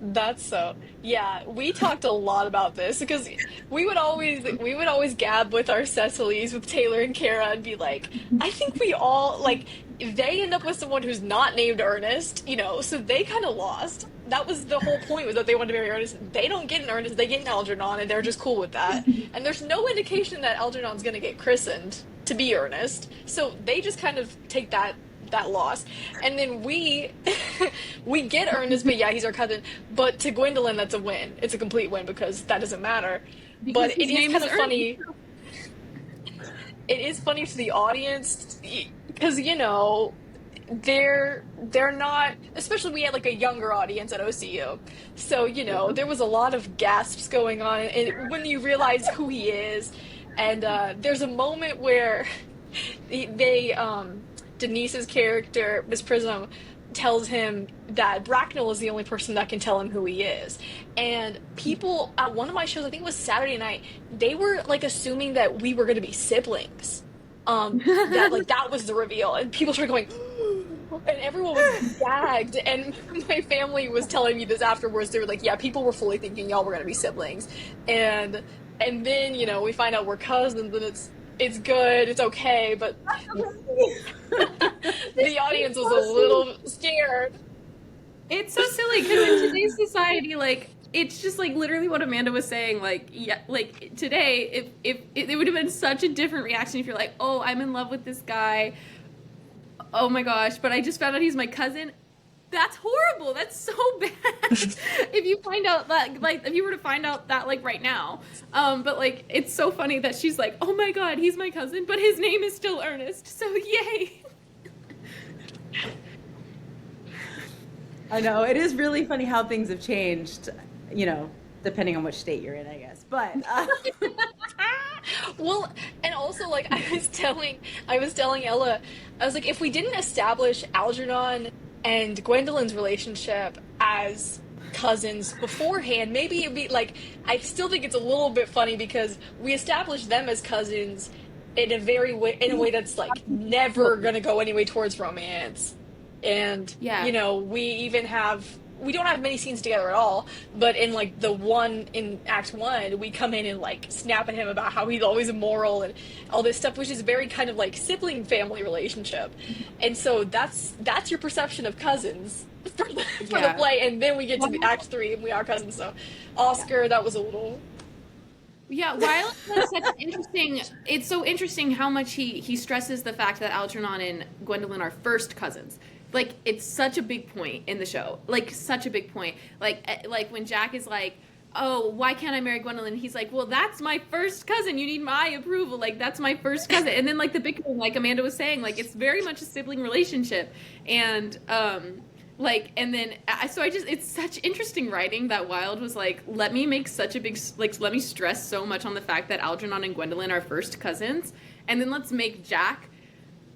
That's so, yeah, we talked a lot about this because we would always gab with our Cecilies, with Taylor and Kara, and be like, I think we all, like, if they end up with someone who's not named Ernest, so they kind of lost. That was the whole point, was that they wanted to marry Ernest. They don't get an Ernest, they get an Algernon, and they're just cool with that. And there's no indication that Algernon's going to get christened to be Ernest. So they just kind of take that that loss. And then we we get Ernest, but yeah, he's our cousin. But to Gwendolen, that's a win. It's a complete win because that doesn't matter. Because But it his is name kind is of funny. It is funny to the audience because they're not, especially we had like a younger audience at OCU, so there was a lot of gasps going on and when you realize who he is. And there's a moment where Denise's character, Miss Prism, tells him that Bracknell is the only person that can tell him who he is. And people at one of my shows, I think it was Saturday night, they were like assuming that we were going to be siblings. That like that was the reveal, and people started going, and everyone was gagged. And my family was telling me this afterwards. They were like, "Yeah, people were fully thinking y'all were going to be siblings," and then we find out we're cousins, and it's good, it's okay, but the audience was a little scared. It's so silly because in today's society, like, it's just like literally what Amanda was saying. Like, yeah, like today, if it would have been such a different reaction if you're like, oh, I'm in love with this guy. Oh my gosh, but I just found out he's my cousin. That's horrible. That's so bad. If you find out that, like, if you were to find out that, like, right now. But, like, it's so funny that she's like, oh my god, he's my cousin, but his name is still Ernest, so yay. I know, it is really funny how things have changed, depending on which state you're in, I guess. But well, and also like I was telling Ella, I was like, if we didn't establish Algernon and Gwendolen's relationship as cousins beforehand, maybe it'd be like, I still think it's a little bit funny because we established them as cousins in a way that's like never gonna go any way towards romance. And we don't have many scenes together at all, but in like the one in Act 1, we come in and like snap at him about how he's always immoral and all this stuff, which is very kind of like sibling family relationship. And so that's your perception of cousins for the play, and then we get to the Act 3 and we are cousins. So Oscar, that was a little... Yeah, Wilde has such an interesting... It's so interesting how much he stresses the fact that Algernon and Gwendolen are first cousins. Like, it's such a big point in the show. Like, such a big point. Like when Jack is like, oh, why can't I marry Gwendolen? And he's like, well, that's my first cousin. You need my approval. Like, that's my first cousin. And then, like, the big thing, like Amanda was saying, like, it's very much a sibling relationship. And, it's such interesting writing that Wilde was like, let me stress so much on the fact that Algernon and Gwendolen are first cousins. And then let's make Jack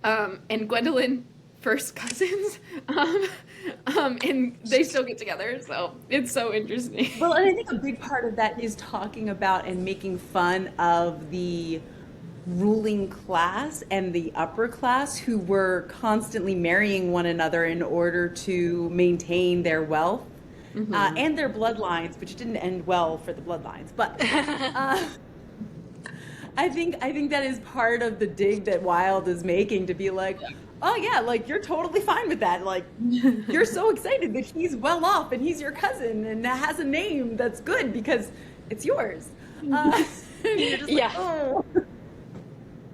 and Gwendolen first cousins, and they still get together, so it's so interesting. Well, and I think a big part of that is talking about and making fun of the ruling class and the upper class who were constantly marrying one another in order to maintain their wealth and their bloodlines, which didn't end well for the bloodlines. But I think that is part of the dig that Wilde is making, to be like, oh yeah, like you're totally fine with that. Like you're so excited that he's well off and he's your cousin and has a name that's good because it's yours. And you're just like, oh.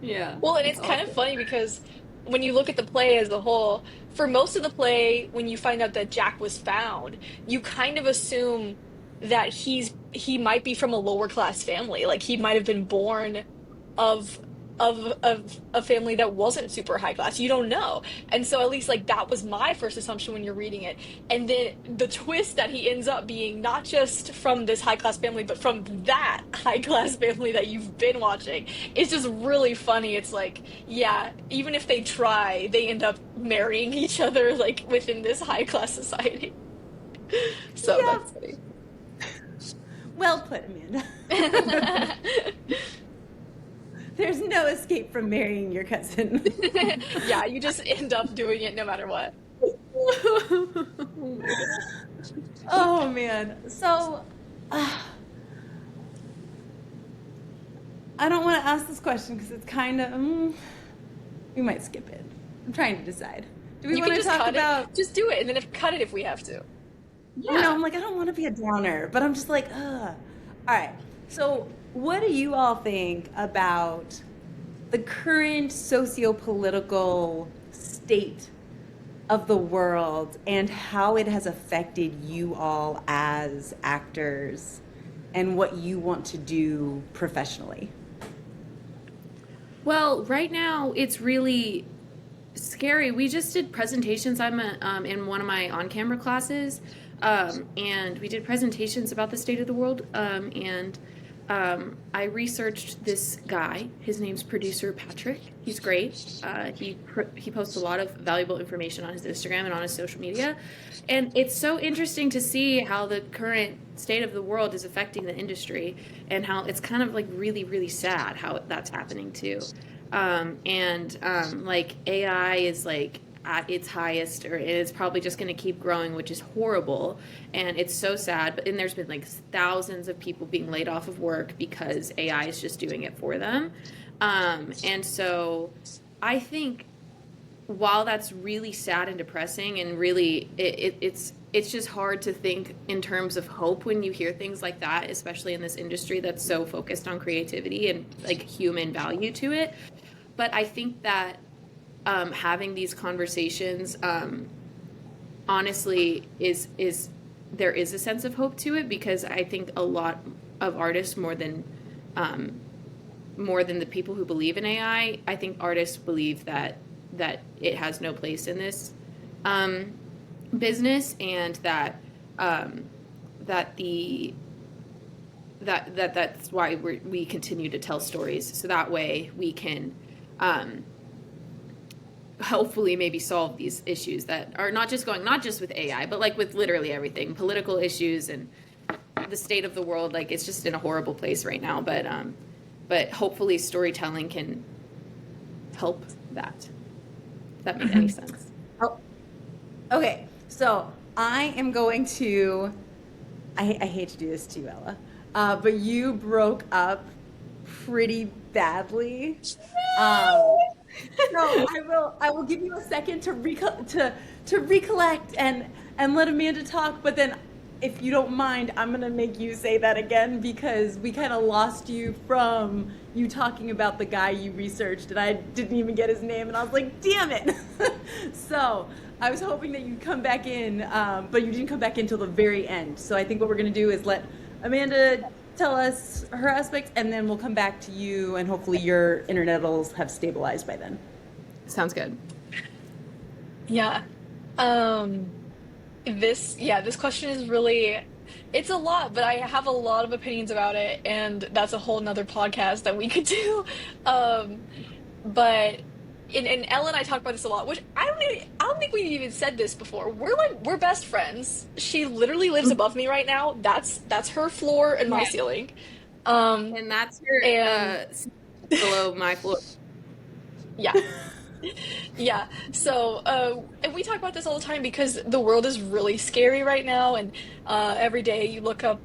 Yeah. Well, and it's kind of funny because when you look at the play as a whole, for most of the play, when you find out that Jack was found, you kind of assume that he might be from a lower class family. Like he might have been born of a family that wasn't super high class. You don't know. And so at least like that was my first assumption when you're reading it. And then the twist that he ends up being not just from this high class family, but from that high class family that you've been watching, is just really funny. It's like, yeah, even if they try, they end up marrying each other like within this high class society. So that's funny. Well put, Amanda. There's no escape from marrying your cousin. Yeah, you just end up doing it no matter what. Oh, man. So, I don't want to ask this question because it's kind of... we might skip it. I'm trying to decide. Do we want to talk about... Just do it, and then cut it if we have to. Yeah. I'm like, I don't want to be a downer, but I'm just like, ugh. All right. So... what do you all think about the current socio-political state of the world and how it has affected you all as actors and what you want to do professionally. Well, right now it's really scary. We just did presentations. I'm in one of my on-camera classes, and we did presentations about the state of the world. I researched this guy. His name's Producer Patrick. He's great. He posts a lot of valuable information on his Instagram and on his social media, and it's so interesting to see how the current state of the world is affecting the industry, and how it's kind of like really, really sad how that's happening too. Like AI is like at its highest, or it is probably just going to keep growing, which is horrible, and it's so sad. But then there's been like thousands of people being laid off of work because AI is just doing it for them. And so I think while that's really sad and depressing, and really it's just hard to think in terms of hope when you hear things like that, especially in this industry that's so focused on creativity and like human value to it. But I think that having these conversations, honestly, is there is a sense of hope to it, because I think a lot of artists, more than the people who believe in AI, I think artists believe that it has no place in this business, and that's why we continue to tell stories, so that way we can hopefully maybe solve these issues that are not just with AI, but like with literally everything, political issues and the state of the world. Like, it's just in a horrible place right now, but hopefully storytelling can help that, if that makes any sense. Oh, okay. So I am going to, I hate to do this to you, Ella, but you broke up pretty badly. So I will give you a second to recollect and let Amanda talk, but then if you don't mind, I'm gonna make you say that again, because we kind of lost you from you talking about the guy you researched, and I didn't even get his name, and I was like, damn it. So I was hoping that you'd come back in, but you didn't come back in until the very end. So I think what we're gonna do is let Amanda tell us her aspects, and then we'll come back to you, and hopefully your internet will have stabilized by then. Sounds good. Yeah. This question is really, it's a lot, but I have a lot of opinions about it, and that's a whole nother podcast that we could do. But and Ellen and I talk about this a lot, which I don't think we've even said this before. We're best friends. She literally lives above me right now. That's her floor and my ceiling. And that's your below my floor. Yeah. Yeah. So, and we talk about this all the time because the world is really scary right now, and every day you look up,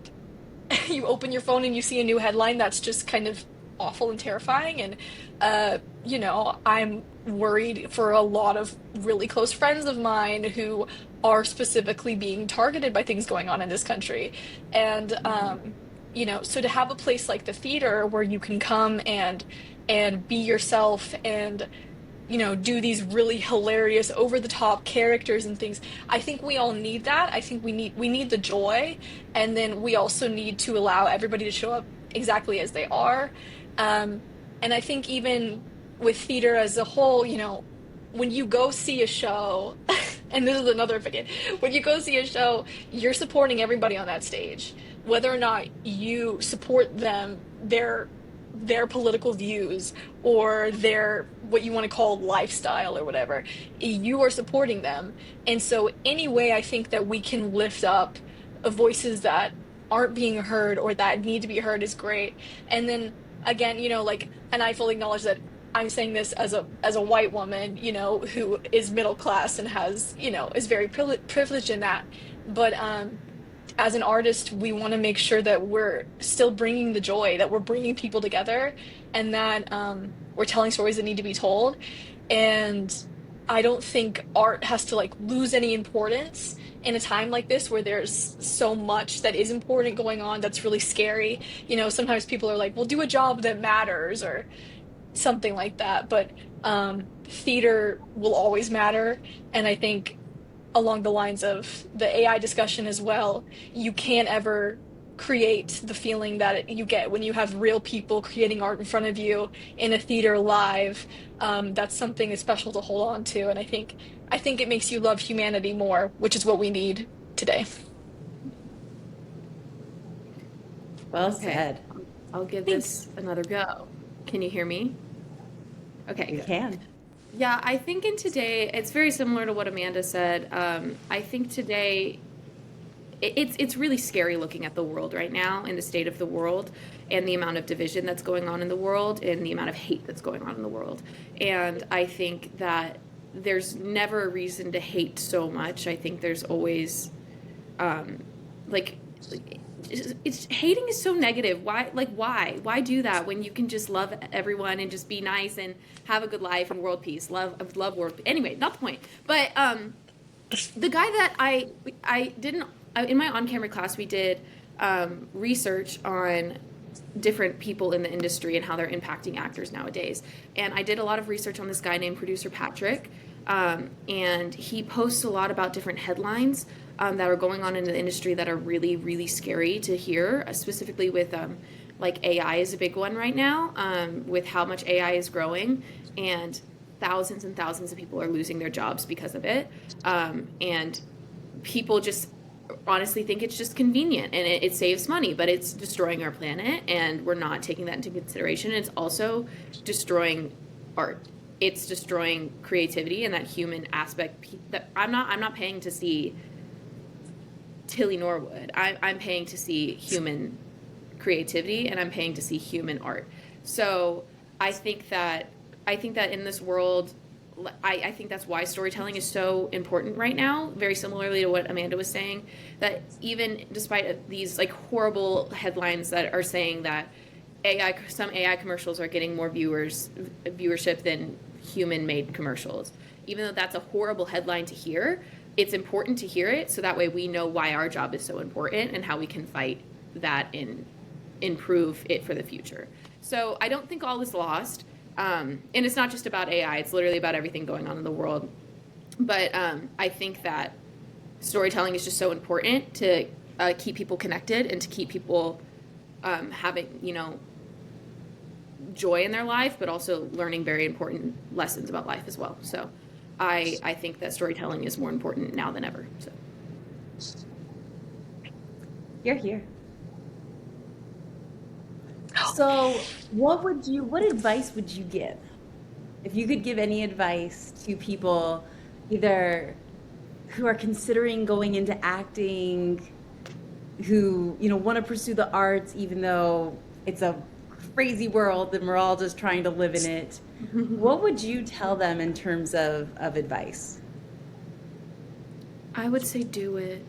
you open your phone and you see a new headline that's just kind of awful and terrifying. And I'm worried for a lot of really close friends of mine who are specifically being targeted by things going on in this country. And so to have a place like the theater where you can come and be yourself and do these really hilarious over the top characters and things, I think we all need that. I think we need the joy, and then we also need to allow everybody to show up exactly as they are. And I think even with theater as a whole, when you go see a show, and this is another opinion, when you go see a show, you're supporting everybody on that stage, whether or not you support them, their political views, or their what you want to call lifestyle or whatever. You are supporting them. And so any way I think that we can lift up voices that aren't being heard or that need to be heard is great. And then again, and I fully acknowledge that I'm saying this as a white woman, who is middle class and has, is very privileged in that. But as an artist, we want to make sure that we're still bringing the joy, that we're bringing people together, and that we're telling stories that need to be told. And I don't think art has to lose any importance in a time like this where there's so much that is important going on that's really scary. Sometimes people are like, well, do a job that matters or something like that. But theater will always matter. And I think along the lines of the AI discussion as well, you can't ever create the feeling that you get when you have real people creating art in front of you in a theater live. That's something special to hold on to, and I think it makes you love humanity more, which is what we need today. Well Okay, said. I'll give Thanks. this another go. Can you hear me? Okay, You good. can. Yeah, I think in today, it's very similar to what Amanda said. I think today it's really scary looking at the world right now and the state of the world and the amount of division that's going on in the world and the amount of hate that's going on in the world. And I think that there's never a reason to hate so much. I think there's always like it's hating is so negative. Why do that when you can just love everyone and just be nice and have a good life and world peace, love world. Anyway, not the point. But the guy that I didn't in my on-camera class, we did research on different people in the industry and how they're impacting actors nowadays. And I did a lot of research on this guy named producer Patrick, and he posts a lot about different headlines that are going on in the industry that are really, really scary to hear, specifically with like AI is a big one right now, with how much AI is growing, and thousands of people are losing their jobs because of it. And people just honestly think it's just convenient and it saves money, but it's destroying our planet, and we're not taking that into consideration. It's also destroying art. It's destroying creativity and that human aspect that I'm not paying to see Tilly Norwood. I'm paying to see human creativity, and I'm paying to see human art. So I think that in this world, I think that's why storytelling is so important right now. Very similarly to what Amanda was saying, that even despite these like horrible headlines that are saying that some AI commercials are getting more viewership than human-made commercials, even though that's a horrible headline to hear, it's important to hear it so that way we know why our job is so important and how we can fight that and improve it for the future. So I don't think all is lost. And it's not just about AI, it's literally about everything going on in the world. But I think that storytelling is just so important to keep people connected and to keep people having, joy in their life, but also learning very important lessons about life as well. So I think that storytelling is more important now than ever. So You're here. So, what advice would you give? If you could give any advice to people either who are considering going into acting, who, want to pursue the arts even though it's a crazy world and we're all just trying to live in it, what would you tell them in terms of advice? I would say do it.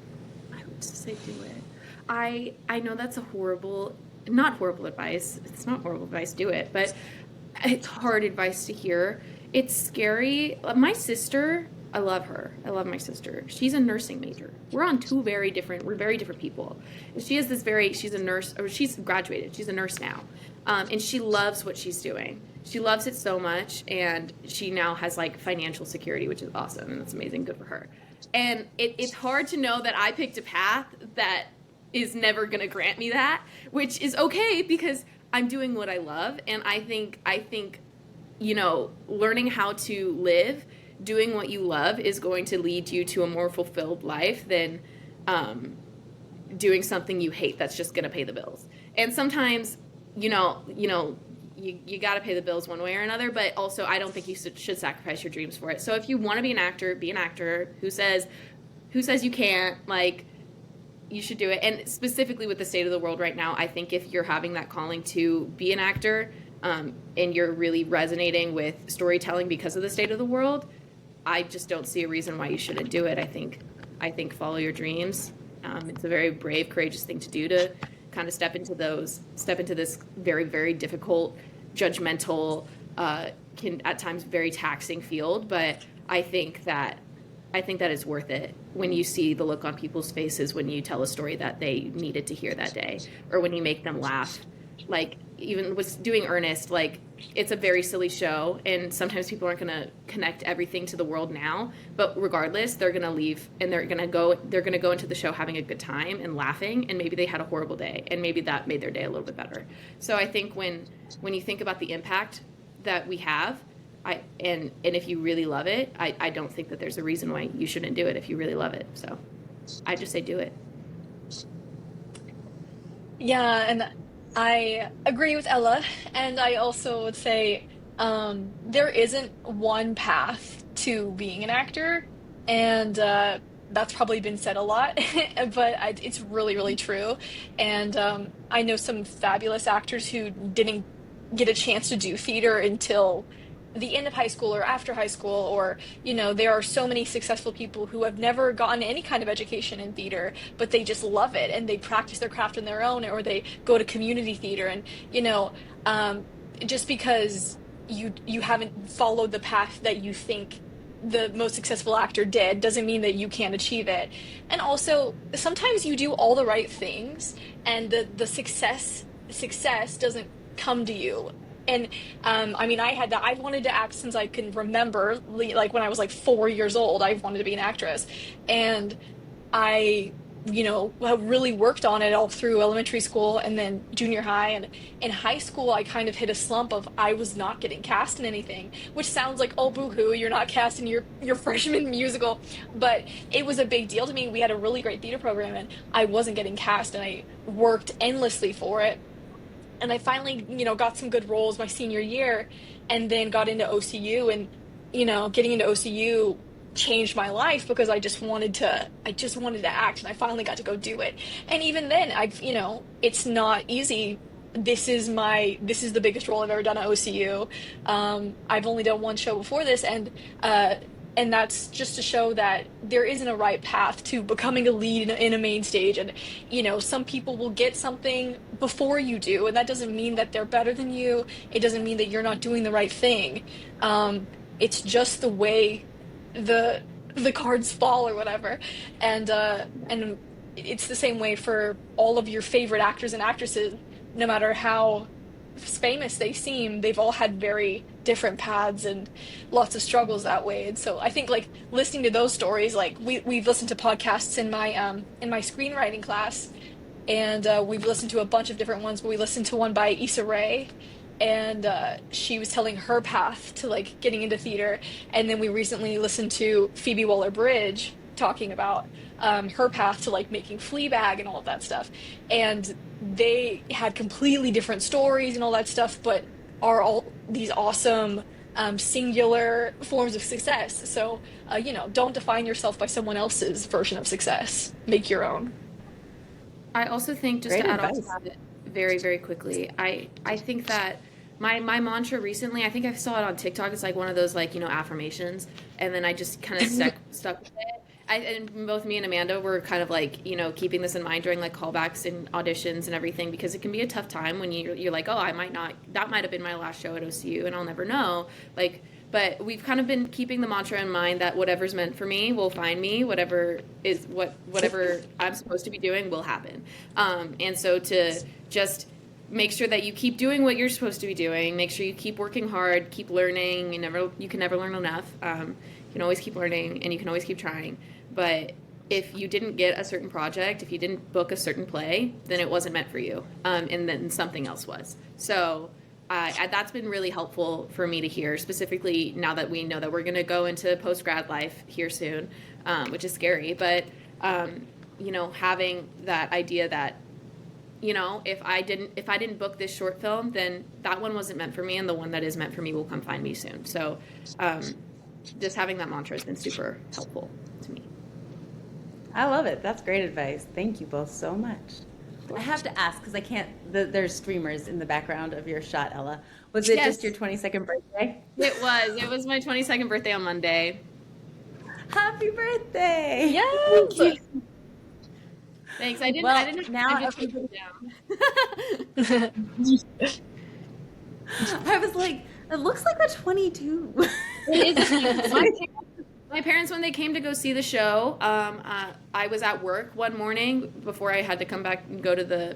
I know that's not horrible advice. It's not horrible advice, do it, but it's hard advice to hear. It's scary. My sister, I love her. I love my sister. She's a nursing major. We're very different people. And she's a nurse, or she's graduated. She's a nurse now. And she loves what she's doing. She loves it so much, and she now has like financial security, which is awesome, and that's amazing. Good for her. And it's hard to know that I picked a path that is never going to grant me that, which is okay because I'm doing what I love. And I think, learning how to live, doing what you love is going to lead you to a more fulfilled life than doing something you hate that's just going to pay the bills. And sometimes, you got to pay the bills one way or another, but also I don't think you should sacrifice your dreams for it. So if you want to be an actor, be an actor. Who says you can't? Like, you should do it. And specifically with the state of the world right now, I think if you're having that calling to be an actor, and you're really resonating with storytelling because of the state of the world, I just don't see a reason why you shouldn't do it. I think follow your dreams. It's a very brave, courageous thing to do, to kind of step into this very, very difficult, judgmental, can at times very taxing field. But I think that it's worth it when you see the look on people's faces when you tell a story that they needed to hear that day, or when you make them laugh. Like, even with doing Earnest, like, it's a very silly show, and sometimes people aren't going to connect everything to the world now, but regardless, they're going to leave, and they're going to go into the show having a good time and laughing, and maybe they had a horrible day, and maybe that made their day a little bit better. So I think when you think about the impact that we have, and if you really love it, I don't think that there's a reason why you shouldn't do it if you really love it. So I just say do it. Yeah, and I agree with Ella, and I also would say there isn't one path to being an actor, and that's probably been said a lot, but it's really, really true. And I know some fabulous actors who didn't get a chance to do theater until the end of high school or after high school, or there are so many successful people who have never gotten any kind of education in theater, but they just love it and they practice their craft on their own, or they go to community theater. And just because you haven't followed the path that you think the most successful actor did doesn't mean that you can't achieve it. And also, sometimes you do all the right things and the success doesn't come to you. And I mean, I had that. I've wanted to act since I can remember, like when I was like 4 years old. I wanted to be an actress, and I, have really worked on it all through elementary school and then junior high. And in high school, I kind of hit a slump of I was not getting cast in anything, which sounds like, oh, boo-hoo, you're not cast in your freshman musical, but it was a big deal to me. We had a really great theater program, and I wasn't getting cast, and I worked endlessly for it. And I finally, got some good roles my senior year, and then got into OCU, and, getting into OCU changed my life because I just wanted to act, and I finally got to go do it. And even then, it's not easy. This is the biggest role I've ever done at OCU. I've only done one show before this, and that's just to show that there isn't a right path to becoming a lead in a main stage. And, some people will get something before you do, and that doesn't mean that they're better than you. It doesn't mean that you're not doing the right thing. It's just the way the cards fall or whatever. And it's the same way for all of your favorite actors and actresses. No matter how famous they seem, they've all had very different paths and lots of struggles that way. And so I think, like, listening to those stories, like we've listened to podcasts in my screenwriting class, and we've listened to a bunch of different ones, but we listened to one by Issa Rae, and she was telling her path to, like, getting into theater. And then we recently listened to Phoebe Waller-Bridge talking about her path to, like, making Fleabag and all of that stuff. And they had completely different stories and all that stuff, but are all these awesome singular forms of success. So, don't define yourself by someone else's version of success. Make your own. I also think, just Great to add on advice. to that very, very quickly, I think that my mantra recently, I think I saw it on TikTok, it's like one of those, like, affirmations, and then I just kind of stuck with it. And both me and Amanda were kind of like, keeping this in mind during, like, callbacks and auditions and everything, because it can be a tough time when you're like, oh, that might have been my last show at OCU and I'll never know. Like, but we've kind of been keeping the mantra in mind that whatever's meant for me will find me. Whatever I'm supposed to be doing will happen. And so to just make sure that you keep doing what you're supposed to be doing. Make sure you keep working hard, keep learning. You can never learn enough. You can always keep learning, and you can always keep trying. But if you didn't get a certain project, if you didn't book a certain play, then it wasn't meant for you, and then something else was. So that's been really helpful for me to hear, specifically now that we know that we're going to go into post-grad life here soon, which is scary. But, having that idea that, if I didn't book this short film, then that one wasn't meant for me, and the one that is meant for me will come find me soon. So just having that mantra has been super helpful to me. I love it. That's great advice. Thank you both so much. I have to ask, because I can't, there's streamers in the background of your shot, Ella. Was it just your 22nd birthday? It was my 22nd birthday on Monday. Happy birthday! Yes! Thank you. Thanks. I didn't now take it down. I was like, it looks like a 22. My parents, when they came to go see the show, I was at work one morning before I had to come back and go to the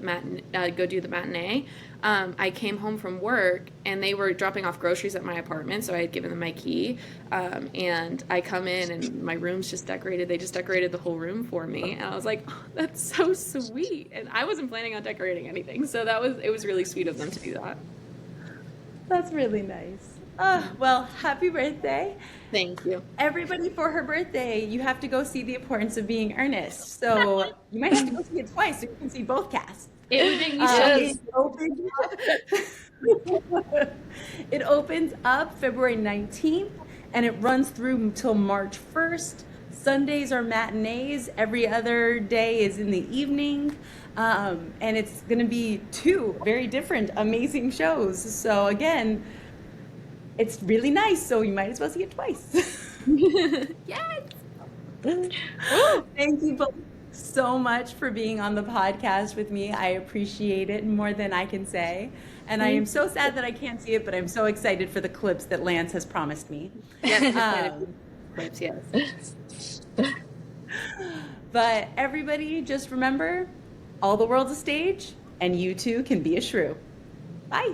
do the matinee. I came home from work and they were dropping off groceries at my apartment, so I had given them my key. And I come in and my room's just decorated. They just decorated the whole room for me, and I was like, oh, "That's so sweet." And I wasn't planning on decorating anything, so it was really sweet of them to do that. That's really nice. Well, happy birthday. Thank you. Everybody, for her birthday, you have to go see The Importance of Being Earnest. So you might have to go see it twice so you can see both casts. It would make me It opens up February 19th and it runs through until March 1st. Sundays are matinees. Every other day is in the evening. And it's going to be 2 very different, amazing shows. So again, it's really nice. So you might as well see it twice. Yes. Thank you both so much for being on the podcast with me. I appreciate it more than I can say. And I am so sad that I can't see it, but I'm so excited for the clips that Lance has promised me. Yes. Clips, yes. But everybody, just remember, all the world's a stage, and you too can be a shrew. Bye.